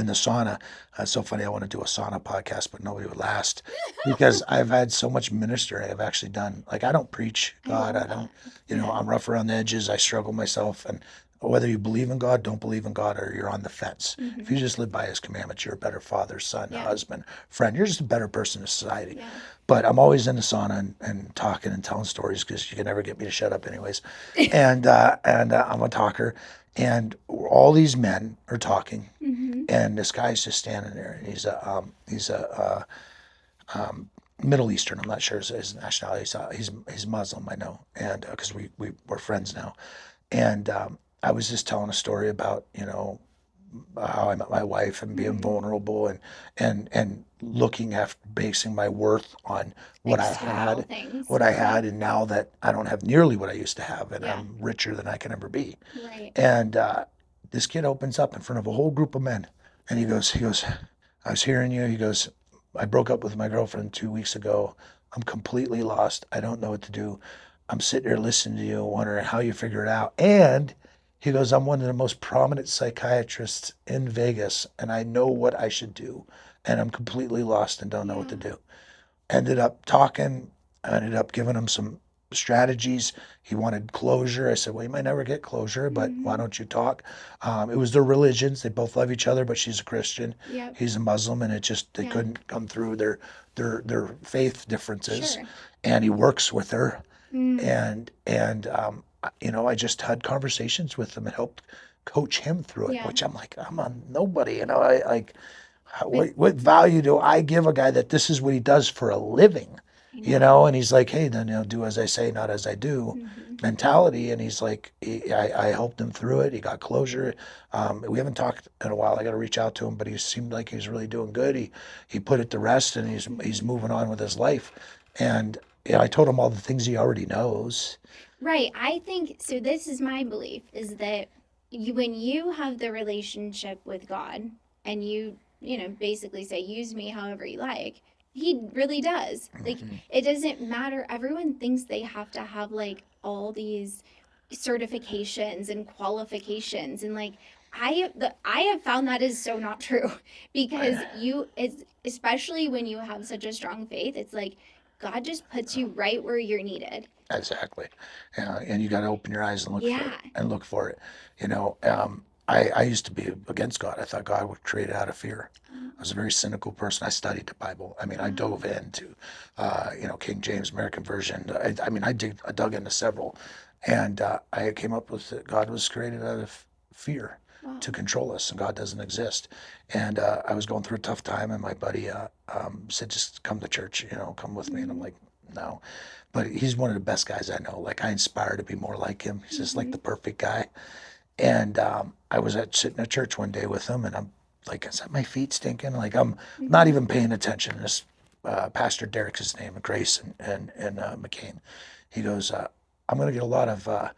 the sauna. It's so funny. I want to do a sauna podcast, but nobody would last because I've had so much ministry I've actually done. Like I don't preach God. I don't, Yeah. I'm rough around the edges. I struggle myself. And whether you believe in God, don't believe in God, or you're on the fence. Mhm. If you just live by his commandments, you're a better father, son, Yeah. husband, friend. You're just a better person in society. Yeah. But I'm always in the sauna and talking and telling stories because you can never get me to shut up anyways. And I'm a talker. And all these men are talking. Mm-hmm. And this guy's just standing there. And he's a Middle Eastern. I'm not sure his nationality. He's Muslim, I know. And because we're friends now. And I was just telling a story about, how I met my wife and being vulnerable and looking after basing my worth on what I External had, things. and now that I don't have nearly what I used to have, and Yeah. I'm richer than I can ever be. Right. And this kid opens up in front of a whole group of men, and he goes, I was hearing you. He goes, I broke up with my girlfriend 2 weeks ago. I'm completely lost. I don't know what to do. I'm sitting here listening to you, wondering how you figure it out. And he goes, I'm one of the most prominent psychiatrists in Vegas, and I know what I should do. And I'm completely lost and don't know what to do. Ended up talking. I ended up giving him some strategies. He wanted closure. I said, well, you might never get closure, but why don't you talk? It was their religions. They both love each other, but she's a Christian. Yep. He's a Muslim, and it just, they couldn't come through their faith differences. Sure. And he works with her. And I just had conversations with him and helped coach him through it, Yeah. which I'm like, I'm a nobody, I like, what value do I give a guy that this is what he does for a living, and he's like, hey, then do as I say, not as I do mentality. And he's like, I helped him through it. He got closure. We haven't talked in a while. I got to reach out to him, but he seemed like he's really doing good. He put it to rest, and he's moving on with his life. And I told him all the things he already knows. Right. I think so. This is my belief, is that when you have the relationship with God and you basically say, use me however you like, he really does. Like, it doesn't matter. Everyone thinks they have to have like all these certifications and qualifications, and like I have found that is so not true, because it's especially when you have such a strong faith, it's like God just puts you right where you're needed. Exactly. And you got to open your eyes and look for it. I used to be against God. I thought God would create it out of fear. I was a very cynical person. I studied the Bible. I mean, I dove into, King James American Version. I dug into several, and I came up with that God was created out of fear to control us, and God doesn't exist. And I was going through a tough time, and my buddy said, "Just come to church. Come with me." And I'm like, "No." But he's one of the best guys I know. Like, I aspire to be more like him. He's just like the perfect guy. And I was sitting at church one day with him, and I'm like, is that my feet stinking? Like, I'm not even paying attention. This Pastor Derek's his name, Grace and McCain. He goes, I'm going to get a lot of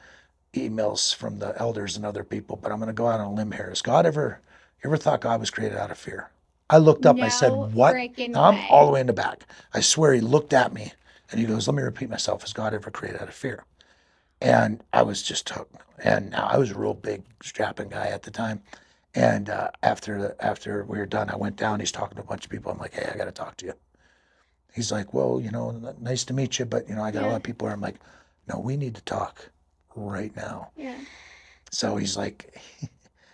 emails from the elders and other people, but I'm going to go out on a limb here. You ever thought God was created out of fear? I looked up, I said, what? Now, I'm all the way in the back. I swear he looked at me, and he goes, let me repeat myself. Is God ever created out of fear? And I was just hooked. And I was a real big strapping guy at the time. And after we were done, I went down. He's talking to a bunch of people. I'm like, hey, I got to talk to you. He's like, well, nice to meet you, but I got a lot of people here. I'm like, no, we need to talk right now. Yeah. So he's like,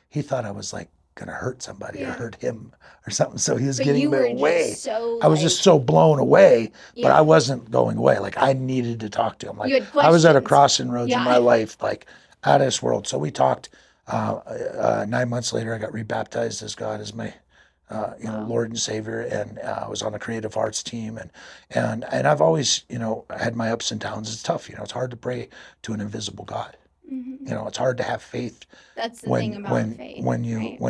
he thought I was like gonna hurt somebody or hurt him or something. So he was getting me away. I was just so blown away, but I wasn't going away. Like, I needed to talk to him. Like, I was at a crossing roads in my life, like out of this world. So we talked. 9 months later, I got rebaptized as God as my Lord and Savior, and I was on the creative arts team, and I've always had my ups and downs. It's tough, it's hard to pray to an invisible God. It's hard to have faith. That's the thing about faith. When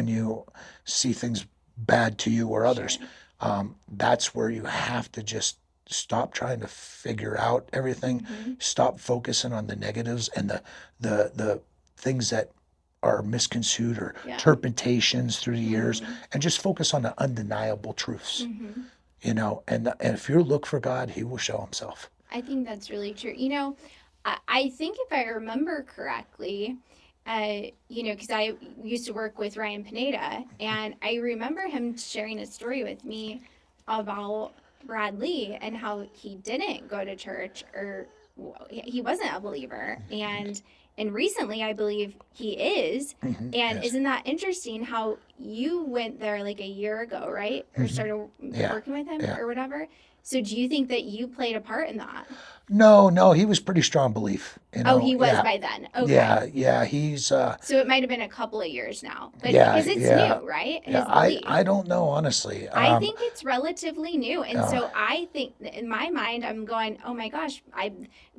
you see things bad to you or others, that's where you have to just stop trying to figure out everything. Stop focusing on the negatives and the things that are misconstrued or interpretations through the years, and just focus on the undeniable truths. And if you look for God, he will show himself. I think that's really true. I think if I remember correctly, because I used to work with Ryan Pineda, and I remember him sharing a story with me about Brad Lee and how he didn't go to church, or he wasn't a believer. And recently, I believe he is. And isn't that interesting how you went there like a year ago, right? Or started working with him or whatever. So do you think that you played a part in that? No, he was pretty strong belief. Oh, he was by then. Okay. Yeah, he's. So it might have been a couple of years now, but because it's new, right? I don't know, honestly. I think it's relatively new, and so I think in my mind, I'm going, oh my gosh,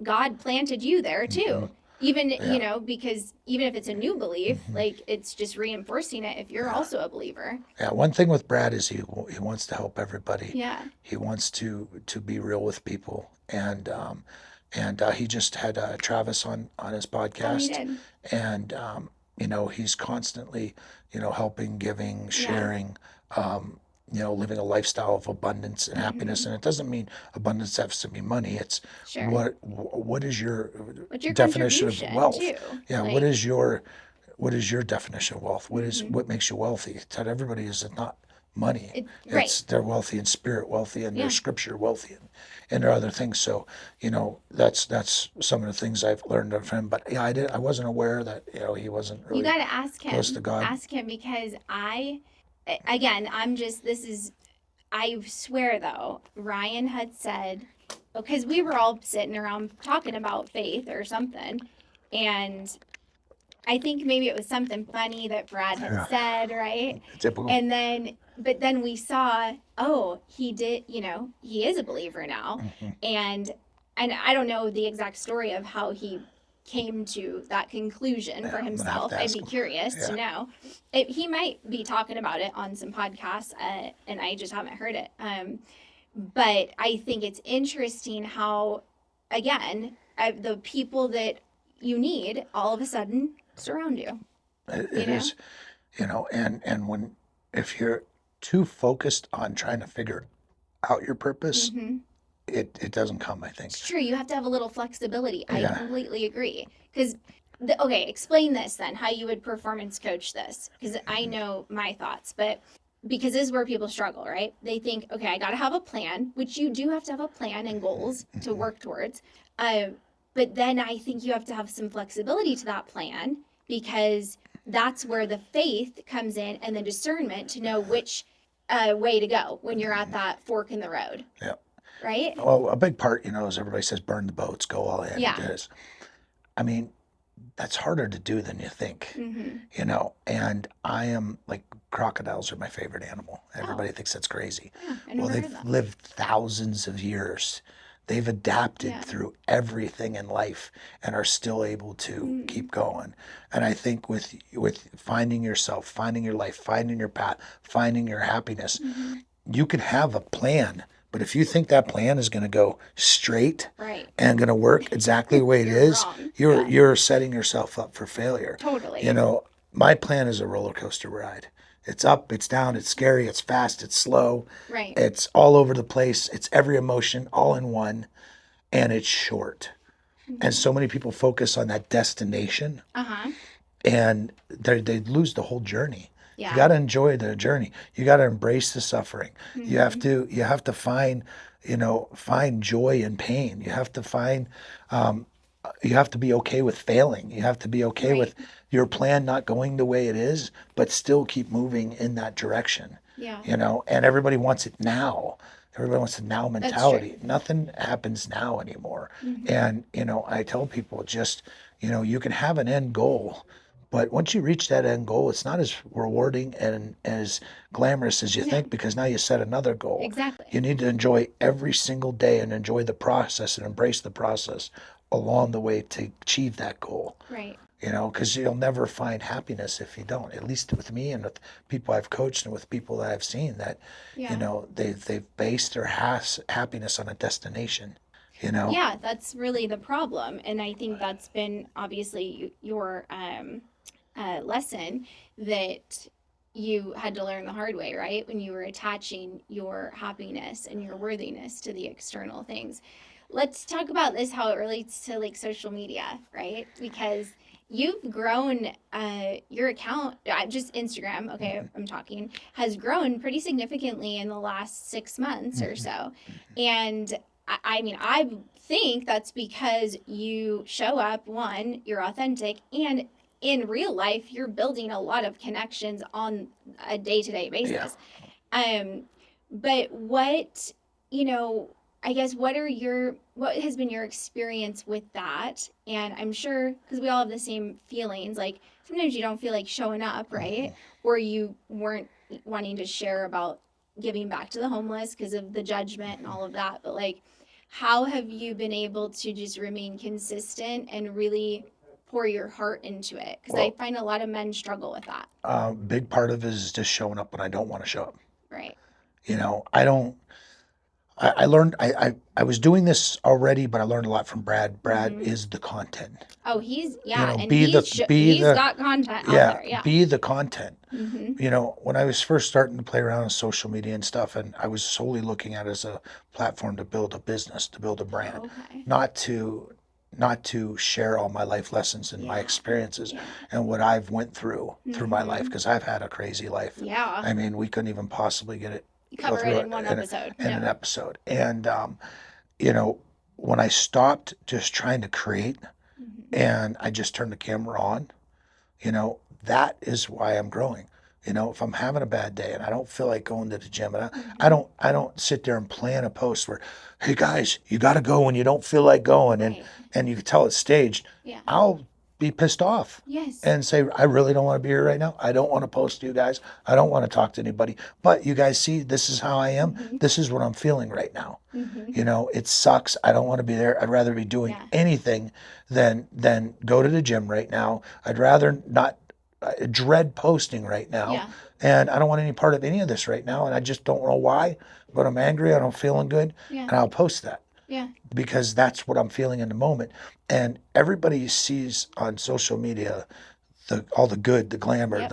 God planted you there too. Even, Yeah. because even if it's a new belief, Mm-hmm. like it's just reinforcing it if you're also a believer. Yeah, one thing with Brad is he wants to help everybody. Yeah. He wants to be real with people, and he just had Travis on his Oh, he podcast, did. and he's constantly helping, giving, Yeah. sharing, living a lifestyle of abundance and happiness. And it doesn't mean abundance has to be money. It's Sure. what is your What's your definition of contribution wealth? too? Yeah, Like, what is your definition of wealth? What makes you wealthy? Not everybody is not money. right. It's they're wealthy in spirit, wealthy in Yeah. their scripture, wealthy in their other things. So that's some of the things I've learned from him. But yeah, I wasn't aware that he wasn't You really got to ask him. close to God. Ask him because again, I swear though, Ryan had said, because we were all sitting around talking about faith or something, and I think maybe it was something funny that Brad had said, right? Typical. And but then we saw, oh, he did, he is a believer now. And I don't know the exact story of how he came to that conclusion for himself. I'd be curious to know. He might be talking about it on some podcasts, and I just haven't heard it. But I think it's interesting how, again, the people that you need all of a sudden surround you. It is, and when if you're too focused on trying to figure out your purpose, it doesn't come, I think. It's true. You have to have a little flexibility. I Yeah. completely agree. Because, okay, explain this then, how you would performance coach this. Because I know my thoughts, but because this is where people struggle, right? They think, okay, I got to have a plan, which you do have to have a plan and goals to work towards. But then I think you have to have some flexibility to that plan, because that's where the faith comes in and the discernment to know which way to go when you're at that fork in the road. Yeah. Right? Well, a big part, as everybody says, burn the boats, go all in. Yeah. It is. I mean, that's harder to do than you think, Mm-hmm. and I am like, crocodiles are my favorite animal. Everybody thinks that's crazy. Yeah, I Well, never heard they've that. lived thousands of years. They've adapted Yeah. through everything in life and are still able to keep going. And I think with finding yourself, finding your life, finding your path, finding your happiness, you can have a plan. But if you think that plan is going to go straight Right. and going to work exactly the way it You're is, wrong. you're setting yourself up for failure. Totally. My plan is a roller coaster ride. It's up, it's down, it's scary, it's fast, it's slow. Right. It's all over the place. It's every emotion all in one, and it's short. And so many people focus on that destination, Uh-huh. and they lose the whole journey. Yeah. You got to enjoy the journey. You got to embrace the suffering. You have to find joy in pain. You have to find you have to be okay with failing. You have to be okay Right. with your plan not going the way it is, but still keep moving in that direction. Yeah. And everybody wants it now. Everybody wants a now mentality. true. Nothing happens now anymore. And, I tell people, just, you can have an end goal, but once you reach that end goal, it's not as rewarding and as glamorous as you think, because now you set another goal. Exactly. You need to enjoy every single day and enjoy the process and embrace the process along the way to achieve that goal. Right. Because you'll never find happiness if you don't. At least with me and with people I've coached and with people that I've seen, that Yeah. they've based their happiness on a destination. Yeah, that's really the problem. And I think that's been obviously your lesson that you had to learn the hard way, right? When you were attaching your happiness and your worthiness to the external things. Let's talk about this, how it relates to like social media, right? Because you've grown your account, just Instagram, okay, I'm talking, has grown pretty significantly in the last 6 months or so. And I mean, I think that's because you show up, one, you're authentic, and in real life, you're building a lot of connections on a day-to-day basis. But what, I guess, what has been your experience with that? And I'm sure, because we all have the same feelings, like sometimes you don't feel like showing up, right? Or you weren't wanting to share about giving back to the homeless because of the judgment and all of that. But like, how have you been able to just remain consistent and really pour your heart into it? Because Well, I find a lot of men struggle with that. big part of it is just showing up when I don't want to show up. Right. You know, I learned, I was doing this already, but I learned a lot from Brad. Brad is the content. Oh, he's, You know, and be he's the, got content out yeah, there. Yeah. be the content. Mm-hmm. You know, when I was first starting to play around with social media and stuff, and I was solely looking at it as a platform to build a business, to build a brand, Okay. not to share all my life lessons and my experiences Yeah. and what I've went through my life, because I've had a crazy life. Yeah. I mean, we couldn't even possibly get it Cover it in one episode. in No. an episode. And you know, when I stopped just trying to create and I just turned the camera on, you know, that is why I'm growing. You know, if I'm having a bad day and I don't feel like going to the gym, and I don't sit there and plan a post where, hey guys, you got to go when you don't feel like going, and you can tell it's staged. Yeah. I'll be pissed off. Yes. And say, I really don't want to be here right now. I don't want to post to you guys. I don't want to talk to anybody. But you guys see, this is how I am. This is what I'm feeling right now. You know, it sucks. I don't want to be there. I'd rather be doing anything than go to the gym right now. I'd rather not dread posting right now. Yeah. And I don't want any part of any of this right now. And I just don't know why. But I'm angry. I'm feeling good. Yeah. And I'll post that. Yeah. Because that's what I'm feeling in the moment. And everybody sees on social media all the good, the glamour,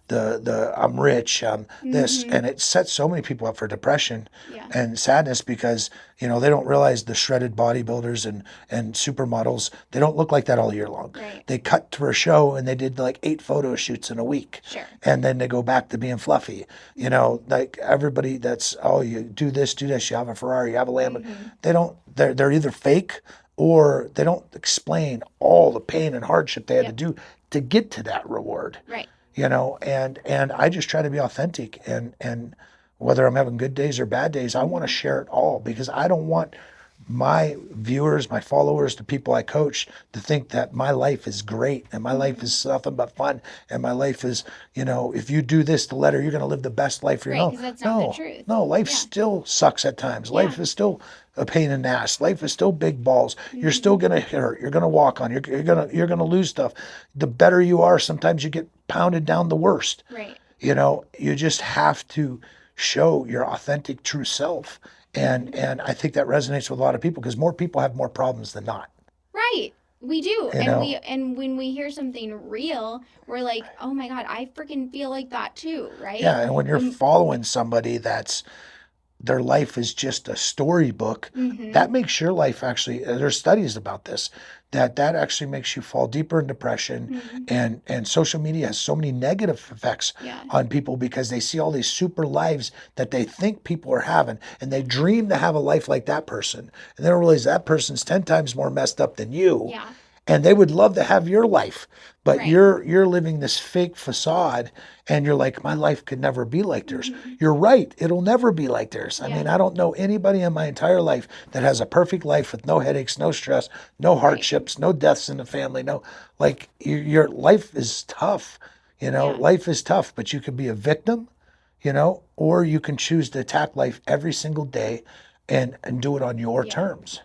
the I'm rich, this, and it sets so many people up for depression and sadness, because you know they don't realize the shredded bodybuilders and supermodels, they don't look like that all year long. Right. They cut to a show and they did like 8 photo shoots in a week. Sure. And then they go back to being fluffy. You know, like everybody that's, oh, you do this, you have a Ferrari, you have a Lambo. They're either fake or they don't explain all the pain and hardship they had to do to get to that reward. Right. You know, and I just try to be authentic, and whether I'm having good days or bad days, I want to share it all, because I don't want my viewers, my followers, the people I coach to think that my life is great and my life is nothing but fun and my life is, you know, if you do this the letter, you're going to live the best life. Right, because that's not the truth. No, life still sucks at times. Life is still a pain in the ass. Life is still big balls. You're still going to hurt. You're going to walk on. You're going to lose stuff. The better you are, sometimes you get pounded down the worst. Right. You know, you just have to show your authentic, true self. And I think that resonates with a lot of people, because more people have more problems than not. Right. We do. You know? And when we hear something real, we're like, oh my God, I freaking feel like that too, right? Yeah, and when you're following somebody that's their life is just a storybook, that makes your life actually, there's studies about this, that actually makes you fall deeper in depression. And social media has so many negative effects on people, because they see all these super lives that they think people are having, and they dream to have a life like that person, and they don't realize that person's 10 times more messed up than you. Yeah. And they would love to have your life, but Right. you're living this fake facade, and you're like, my life could never be like theirs. You're right, it'll never be like theirs. I mean, I don't know anybody in my entire life that has a perfect life with no headaches, no stress, no hardships, no deaths in the family, no, like your life is tough. You know, life is tough, but you could be a victim, you know, or you can choose to attack life every single day and do it on your terms.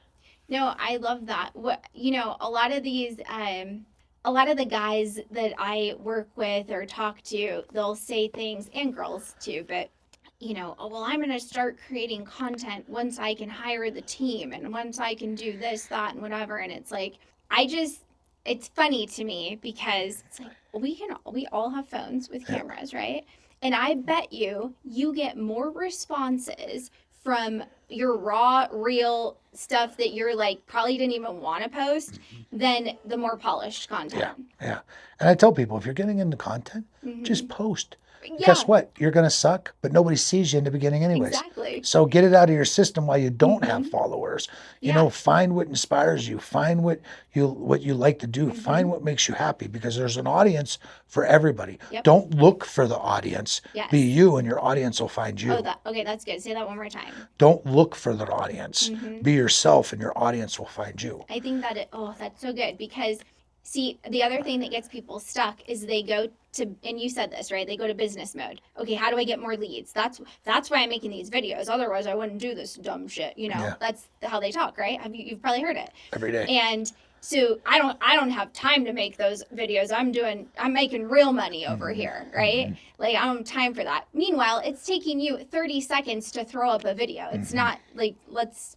No, I love that. What, you know, a lot of these, a lot of the guys that I work with or talk to, they'll say things, and girls too, but you know, oh, well, I'm going to start creating content once I can hire the team and once I can do this, that, and whatever. And it's like, it's funny to me, because it's like, we all have phones with cameras, right? And I bet you get more responses from your raw, real stuff that you're like probably didn't even want to post than the more polished content. Yeah. And I tell people, if you're getting into content, just post. Guess what? You're going to suck, but nobody sees you in the beginning anyways. Exactly. So get it out of your system while you don't have followers. You know, find what inspires you. Find what you like to do. Find what makes you happy, because there's an audience for everybody. Don't look for the audience. Be you, and your audience will find you. Okay, that's good. Say that one more time. Don't look for the audience. Be yourself, and your audience will find you. I think that's so good, because see, the other thing that gets people stuck is they go to, and you said this, right? They go to business mode. Okay, how do I get more leads? That's why I'm making these videos. Otherwise, I wouldn't do this dumb shit. You know, that's how they talk, right? You've probably heard it Every day. And So I don't have time to make those videos. I'm making real money over here, right? Like I don't have time for that. Meanwhile, it's taking you 30 seconds to throw up a video. It's not like, let's,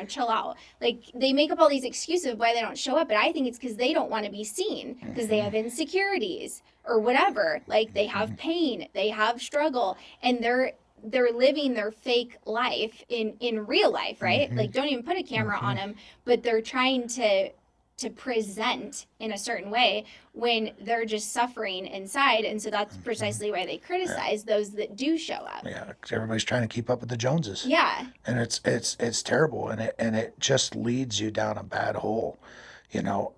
chill out. Like they make up all these excuses of why they don't show up, but I think it's because they don't want to be seen, because they have insecurities or whatever. Like they have pain, they have struggle, and they're living their fake life in real life, right? Like don't even put a camera on them, but they're trying to present in a certain way when they're just suffering inside. And so that's precisely why they criticize those that do show up. Yeah, 'cause everybody's trying to keep up with the Joneses. Yeah. And it's terrible, and it just leads you down a bad hole.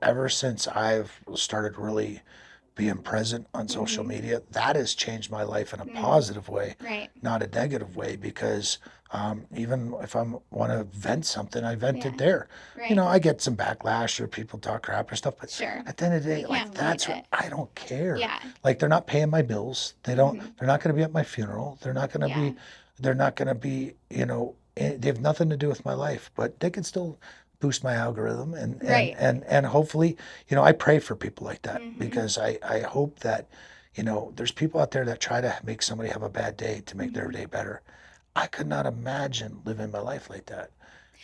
Ever since I've started really being present on social media, that has changed my life in a positive way, Right. not a negative way, because even if I want to vent something, I vent it Yeah. there. Right. I get some backlash or people talk crap or stuff, but Sure. at the end of the day, You like can't that's avoid what it. I don't care. Yeah. Like they're not paying my bills. They're not going to be at my funeral. They're not going to Yeah. be, they're not going to be, they have nothing to do with my life, but they can still boost my algorithm and Right. and hopefully, I pray for people like that, because I hope that, there's people out there that try to make somebody have a bad day to make their day better. I could not imagine living my life like that.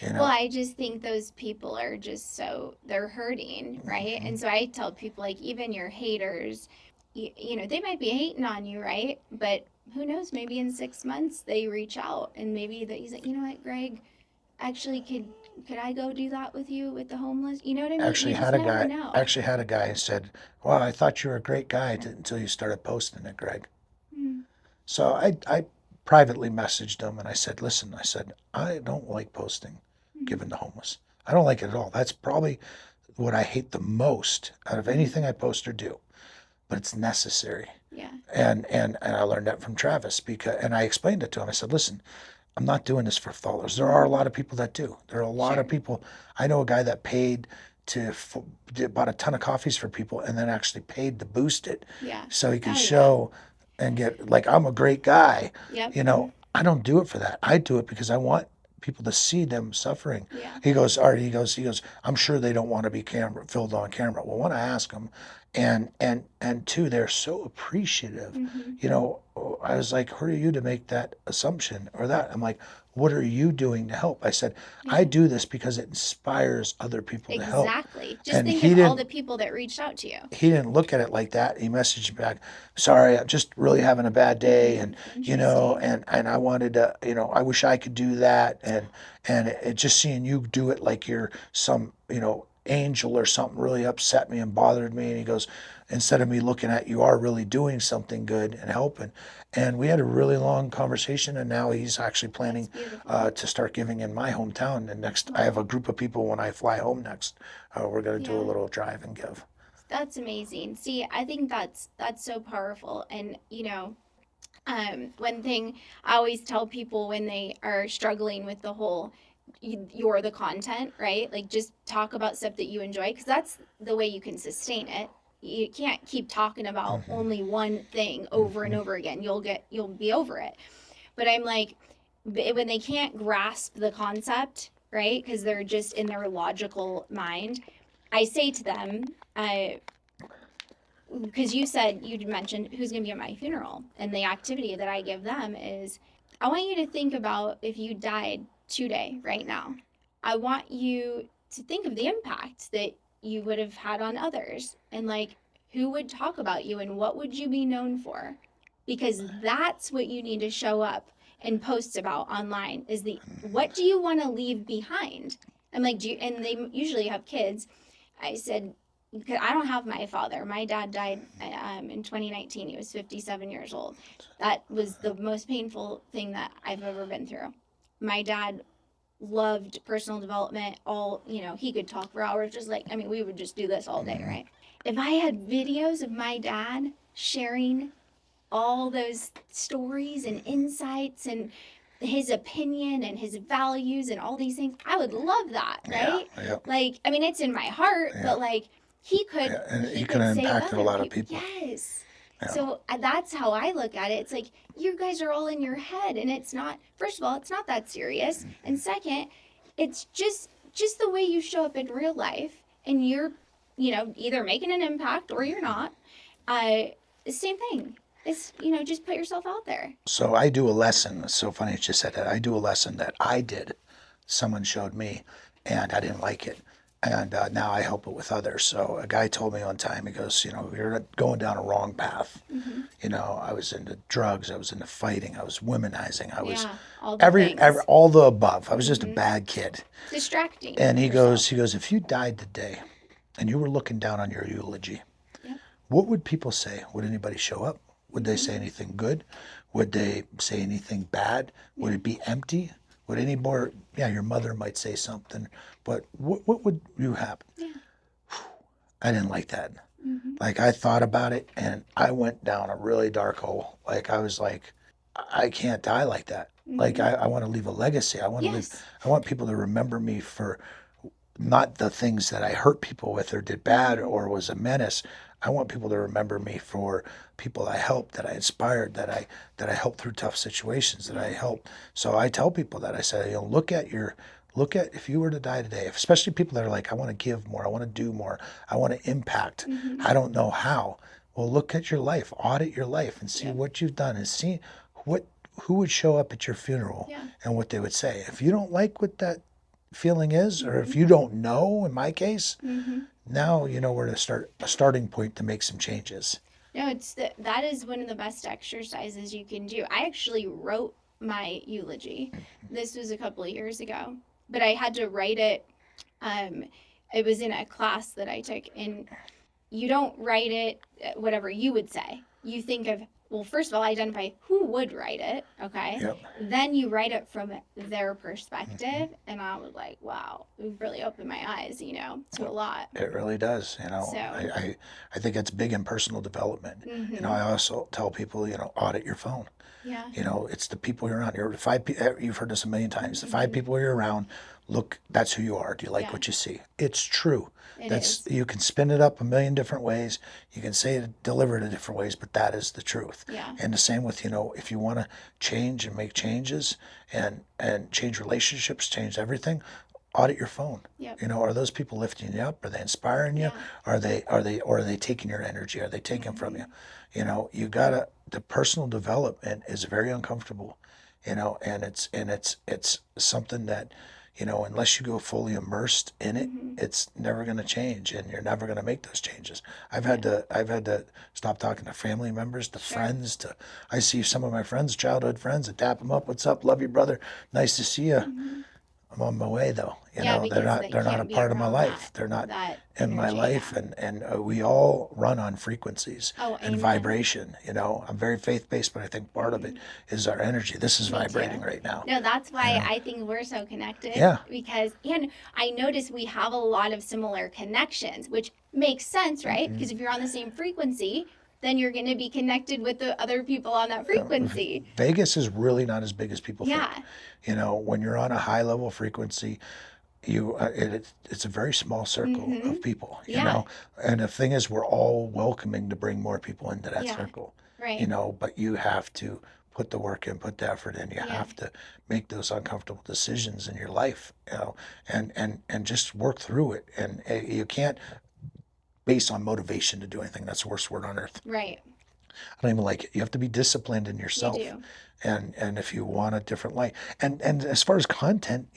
Well, I just think those people are just they're hurting, right? And so I tell people, like, even your haters, they might be hating on you, right? But who knows, maybe in 6 months they reach out and maybe he's like, you know what, Greg, actually could I go do that with you with the homeless? You know what I mean? Actually You just had a never guy know. actually had a guy who said, "Well, I thought you were a great guy until you started posting it, Greg." Mm. So I privately messaged him and I said, "Listen," I said, "I don't like posting giving the homeless. I don't like it at all. That's probably what I hate the most out of anything I post or do, but it's necessary." Yeah. And I learned that from Travis, and I explained it to him. I said, "Listen, I'm not doing this for followers. There are a lot of people that do. There are a lot of Sure. people. I know a guy that paid bought a ton of coffees for people and then actually paid to boost it Yeah. so he could Oh, yeah. show and get, like, I'm a great guy. Yep. I don't do it for that. I do it because I want people to see them suffering." Yeah. He goes, Art, he goes, "I'm sure they don't want to be filled on camera." Well, when I ask them, and two, they're so appreciative. I was like, "Who are you to make that assumption or that?" I'm like, "What are you doing to help?" I said, "I do this because it inspires other people to help." Exactly. Just And think he of all didn't- the people that reached out to you. He didn't look at it like that. He messaged me back, "Sorry, I'm just really having a bad day, and and I wanted to, I wish I could do that, and it just seeing you do it like you're some, angel or something really upset me and bothered me." And he goes, "Instead of me looking at you are really doing something good and helping." And we had a really long conversation, and now he's actually planning to start giving in my hometown. And next, I have a group of people when I fly home next. We're going to do a little drive and give. That's amazing. See, I think that's so powerful. And one thing I always tell people when they are struggling with the whole you're the content, right? Like just talk about stuff that you enjoy, because that's the way you can sustain it. You can't keep talking about only one thing over and over again. You'll be over it. But I'm like, when they can't grasp the concept, right? Because they're just in their logical mind, I say to them, because you mentioned who's going to be at my funeral, and the activity that I give them is, I want you to think about if you died today, right now. I want you to think of the impact that you would have had on others, and like, who would talk about you and what would you be known for? Because that's what you need to show up and post about online, is what do you want to leave behind? I'm like, and they usually have kids. I said, because I don't have my father. My dad died in 2019. He was 57 years old. That was the most painful thing that I've ever been through. My dad loved personal development. He could talk for hours, we would just do this all day, right? If I had videos of my dad sharing all those stories and insights and his opinion and his values and all these things, I would love that, right? Yeah. It's in my heart, but he could. Yeah, and he could could have save impacted a other lot of people. Yes. Yeah. So that's how I look at it. It's like, you guys are all in your head, and it's not. First of all, it's not that serious, and second, it's just the way you show up in real life. and you're, either making an impact or you're not, same thing. It's, just put yourself out there. So I do a lesson. It's so funny you just said that. I do a lesson that I did. Someone showed me, and I didn't like it. And now I help it with others. So a guy told me one time, he goes, you're going down a wrong path. I was into drugs. I was into fighting. I was womanizing. I was all the things. all the above. I was just a bad kid. Distracting. And he goes, if you died today and you were looking down on your eulogy, what would people say? Would anybody show up? Would they say anything good? Would they say anything bad? Would it be empty? Would any more, your mother might say something, but what would you have? Yeah. I didn't like that. Like, I thought about it, and I went down a really dark hole. Like, I was like, I can't die like that. Like, I want to leave a legacy. I want people to remember me for not the things that I hurt people with or did bad or was a menace. I want people to remember me for people I helped, that I inspired, that I helped through tough situations, that I helped. So I tell people that. I say, look at if you were to die today, especially people that are like, I want to give more, I want to do more, I want to impact. I don't know how. Well, look at your life, audit your life, and see what you've done, and see who would show up at your funeral and what they would say. If you don't like what that feeling is, or if you don't know, in my case, now we're at a starting point to make some changes. No, that is one of the best exercises you can do. I actually wrote my eulogy. This was a couple of years ago, but I had to write it. It was in a class that I took, and you don't write it whatever you would say. You think of, well, first of all, identify who would write it, okay? Yep. Then you write it from their perspective, and I was like, wow, it really opened my eyes, to a lot. It really does, So. I think it's big in personal development. I also tell people, audit your phone. Yeah. It's the people you're around. You've heard this a million times. The 5 people you're around, look, that's who you are. Do you like what you see? It's true. You can spin it up a million different ways. You can deliver it in different ways, but that is the truth. Yeah. And the same with, if you want to change and make changes and change relationships, change everything, audit your phone. Yep. Are those people lifting you up? Are they inspiring you? Are they taking your energy? Are they taking from you? The personal development is very uncomfortable, and it's something that, unless you go fully immersed in it, it's never going to change, and you're never going to make those changes. I've had to stop talking to family members, to friends. I see some of my friends, childhood friends, I tap them up. What's up? Love you, brother. Nice to see you. I'm on my way though. They're not a part of my life. They're not in my life, and we all run on frequencies and vibration. I'm very faith-based, but I think part of it is our energy. This is vibrating right now. No, that's why I think we're so connected. Yeah. Because, and I notice we have a lot of similar connections, which makes sense, right? Because if you're on the same frequency, then you're going to be connected with the other people on that frequency. Vegas is really not as big as people think. Yeah. When you're on a high level frequency, it's a very small circle of people, and the thing is, we're all welcoming to bring more people into that circle, right? But you have to put the work in, put the effort in. You have to make those uncomfortable decisions in your life, and just work through it. And you can't base on motivation to do anything. That's the worst word on earth. Right. I don't even like it. You have to be disciplined in yourself. You do. And if you want a different life, and as far as content,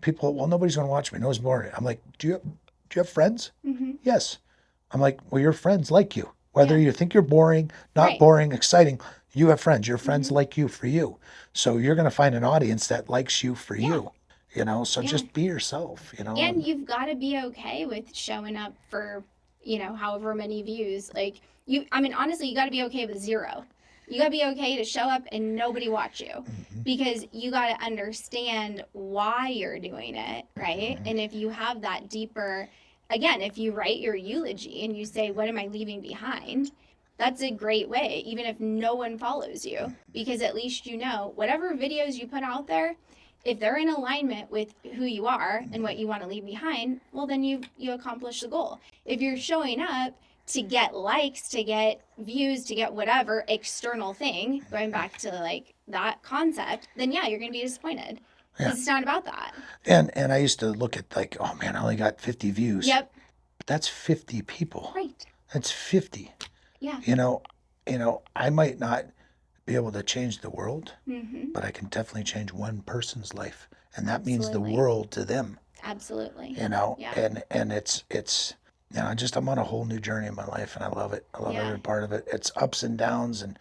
people, well, nobody's going to watch me. No one's boring. I'm like, do you have friends? Yes. I'm like, well, your friends like you. Whether you think you're boring, not boring, exciting, you have friends. Your friends like you for you. So you're going to find an audience that likes you for you. So just be yourself. And you've got to be okay with showing up for however many views. Like honestly, you got to be okay with 0. You got to be okay to show up and nobody watch you, because you got to understand why you're doing it, right? And if you have that deeper, again, if you write your eulogy and you say, what am I leaving behind? That's a great way, even if no one follows you, because at least whatever videos you put out there, if they're in alignment with who you are and what you want to leave behind, well, then you accomplish the goal. If you're showing up to get likes, to get views, to get whatever external thing, going back to that concept, then you're going to be disappointed. It's not about that. And I used to look at oh man, I only got 50 views. Yep. that's 50 people. Right. That's 50. Yeah. I might not be able to change the world, Mm-hmm. but I can definitely change one person's life, and that means the Absolutely. world to them. Absolutely. Yeah. And it's I'm on a whole new journey in my life, and I love it. I love Yeah. every part of it. It's ups and downs, and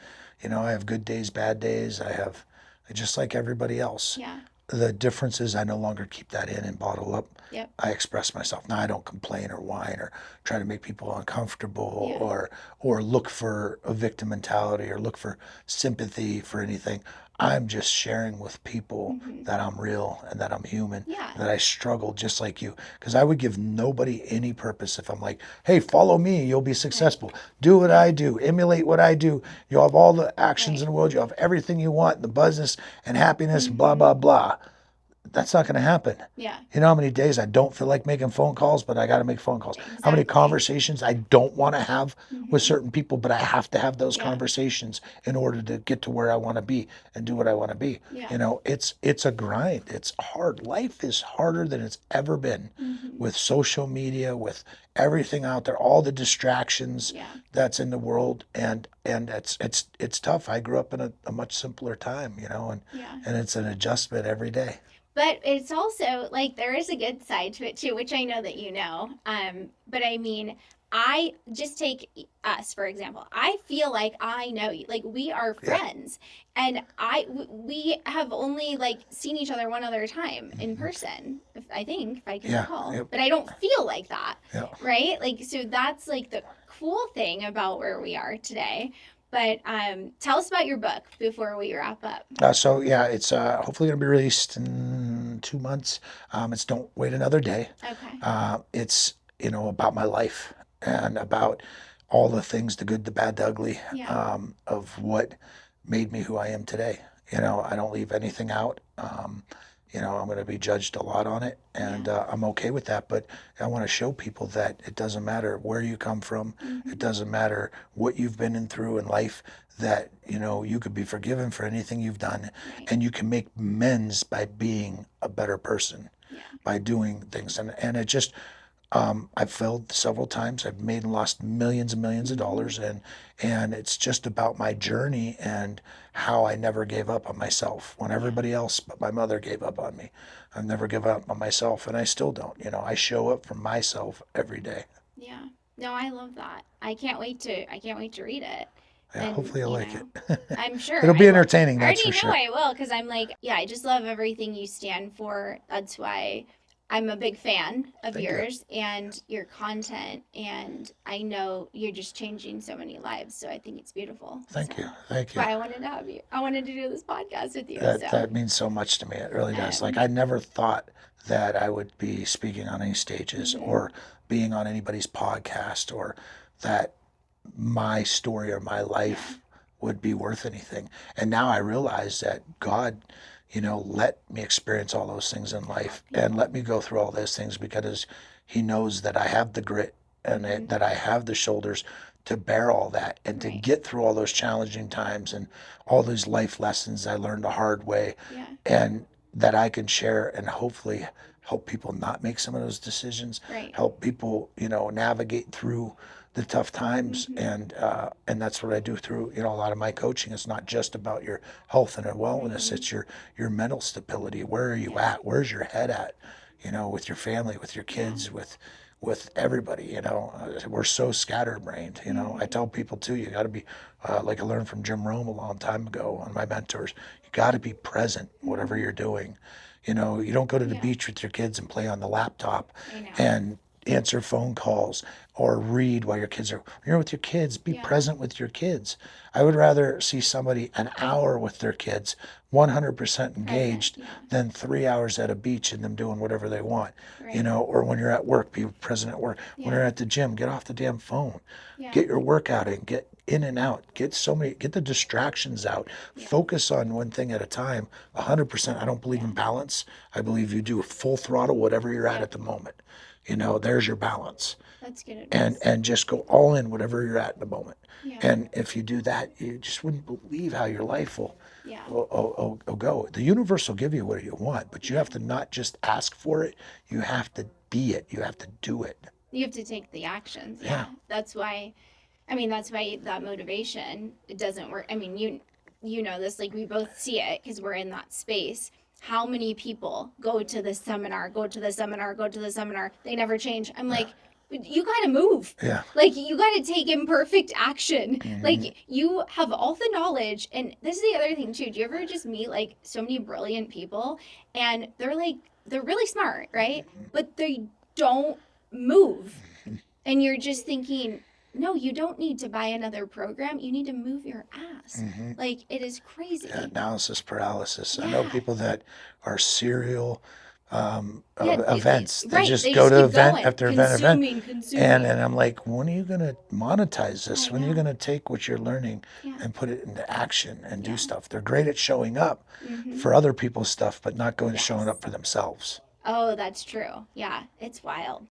I have good days, bad days. I have just like everybody else. Yeah. The difference is I no longer keep that in and bottle up. Yep. I express myself. Now I don't complain or whine or try to make people uncomfortable Yeah. or look for a victim mentality or look for sympathy for anything. I'm just sharing with people that I'm real and that I'm human, Yeah. that I struggle just like you. Because I would give nobody any purpose if I'm like, hey, follow me, you'll be successful. Do what I do, emulate what I do. You'll have all the actions in the world, you'll have everything you want, the business and happiness, blah, blah, blah. That's not going to happen. Yeah. You know how many days I don't feel like making phone calls, but I got to make phone calls? How many conversations I don't want to have with certain people, but I have to have those conversations in order to get to where I want to be and do what I want to be. Yeah. It's a grind. It's hard. Life is harder than it's ever been with social media, with everything out there, all the distractions that's in the world, and it's tough. I grew up in a much simpler time, and it's an adjustment every day. But it's also like there is a good side to it too, which I know that you know. But I mean, I just take us for example. I feel like I know you, like we are friends, and we have only like seen each other one other time in person. If I can recall, but I don't feel like that, right? Like so that's like the cool thing about where we are today. But tell us about your book before we wrap up. It's hopefully going to be released in 2 months. It's Don't Wait Another Day. Okay. It's about my life and about all the things, the good, the bad, the ugly, of what made me who I am today. I don't leave anything out. I'm going to be judged a lot on it, and I'm okay with that. But I want to show people that it doesn't matter where you come from. It doesn't matter what you've been through in life, that, you could be forgiven for anything you've done, and you can make amends by being a better person, by doing things. And it just, I've failed several times. I've made and lost millions and millions of dollars, and it's just about my journey and how I never gave up on myself when everybody else but my mother gave up on me. I've never given up on myself, and I still don't. I show up for myself every day. Yeah. No, I love that. I can't wait to read it. Yeah, and, hopefully you'll like it. I'm sure. It'll be entertaining, that's for sure. I already know I will, because I'm like, I just love everything you stand for. That's why I'm a big fan of yours and your content, and I know you're just changing so many lives, so I think it's beautiful. Thank you. But I wanted to have you. I wanted to do this podcast with you. That means so much to me. It really does. Like, I never thought that I would be speaking on any stages or being on anybody's podcast, or that my story or my life would be worth anything. And now I realize that God, let me experience all those things in life and let me go through all those things because he knows that I have the grit and that I have the shoulders to bear all that and to get through all those challenging times and all those life lessons I learned the hard way, and that I can share and hopefully help people not make some of those decisions, help people, navigate through the tough times, and that's what I do through a lot of my coaching. It's not just about your health and wellness; it's your mental stability. Where are you at? Where's your head at? With your family, with your kids, with everybody. We're so scatterbrained. I tell people too, you got to be like I learned from Jim Rome a long time ago, one of my mentors. You got to be present, whatever you're doing. You don't go to the beach with your kids and play on the laptop and answer phone calls or read while your kids are. When you're with your kids, be present with your kids. I would rather see somebody an hour with their kids, 100% engaged, than 3 hours at a beach and them doing whatever they want. Or when you're at work, be present at work. When you're at the gym, get off the damn phone. Get your workout in, get in and out, get the distractions out. Focus on one thing at a time, 100%. I don't believe in balance. I believe you do full throttle, whatever you're at the moment. There's your balance. That's good advice. And just go all in, whatever you're at in the moment. And if you do that, you just wouldn't believe how your life will go. The universe will give you what you want, but you have to not just ask for it. You have to be it. You have to do it. You have to take the actions. Yeah. That's why that motivation, it doesn't work. I mean, you know this, like we both see it because we're in that space. How many people go to the seminar, they never change. I'm like, you got to move. Yeah. Like, you got to take imperfect action. Mm-hmm. Like, you have all the knowledge. And this is the other thing, too. Do you ever just meet, like, so many brilliant people, and they're really smart, right? But they don't move. And you're just thinking, no, you don't need to buy another program. You need to move your ass. Like, it is crazy. Yeah, analysis paralysis. I Yeah. know people that are serial Yeah, events. They right, just they go just to keep event going. after event. Consuming. And I'm like, when are you going to monetize this? I When are you know. going to take what you're learning Yeah. and put it into action and Yeah. do stuff? They're great at showing up Mhm. for other people's stuff, but not going Yes. showing up for themselves. Oh, that's true. Yeah, it's wild.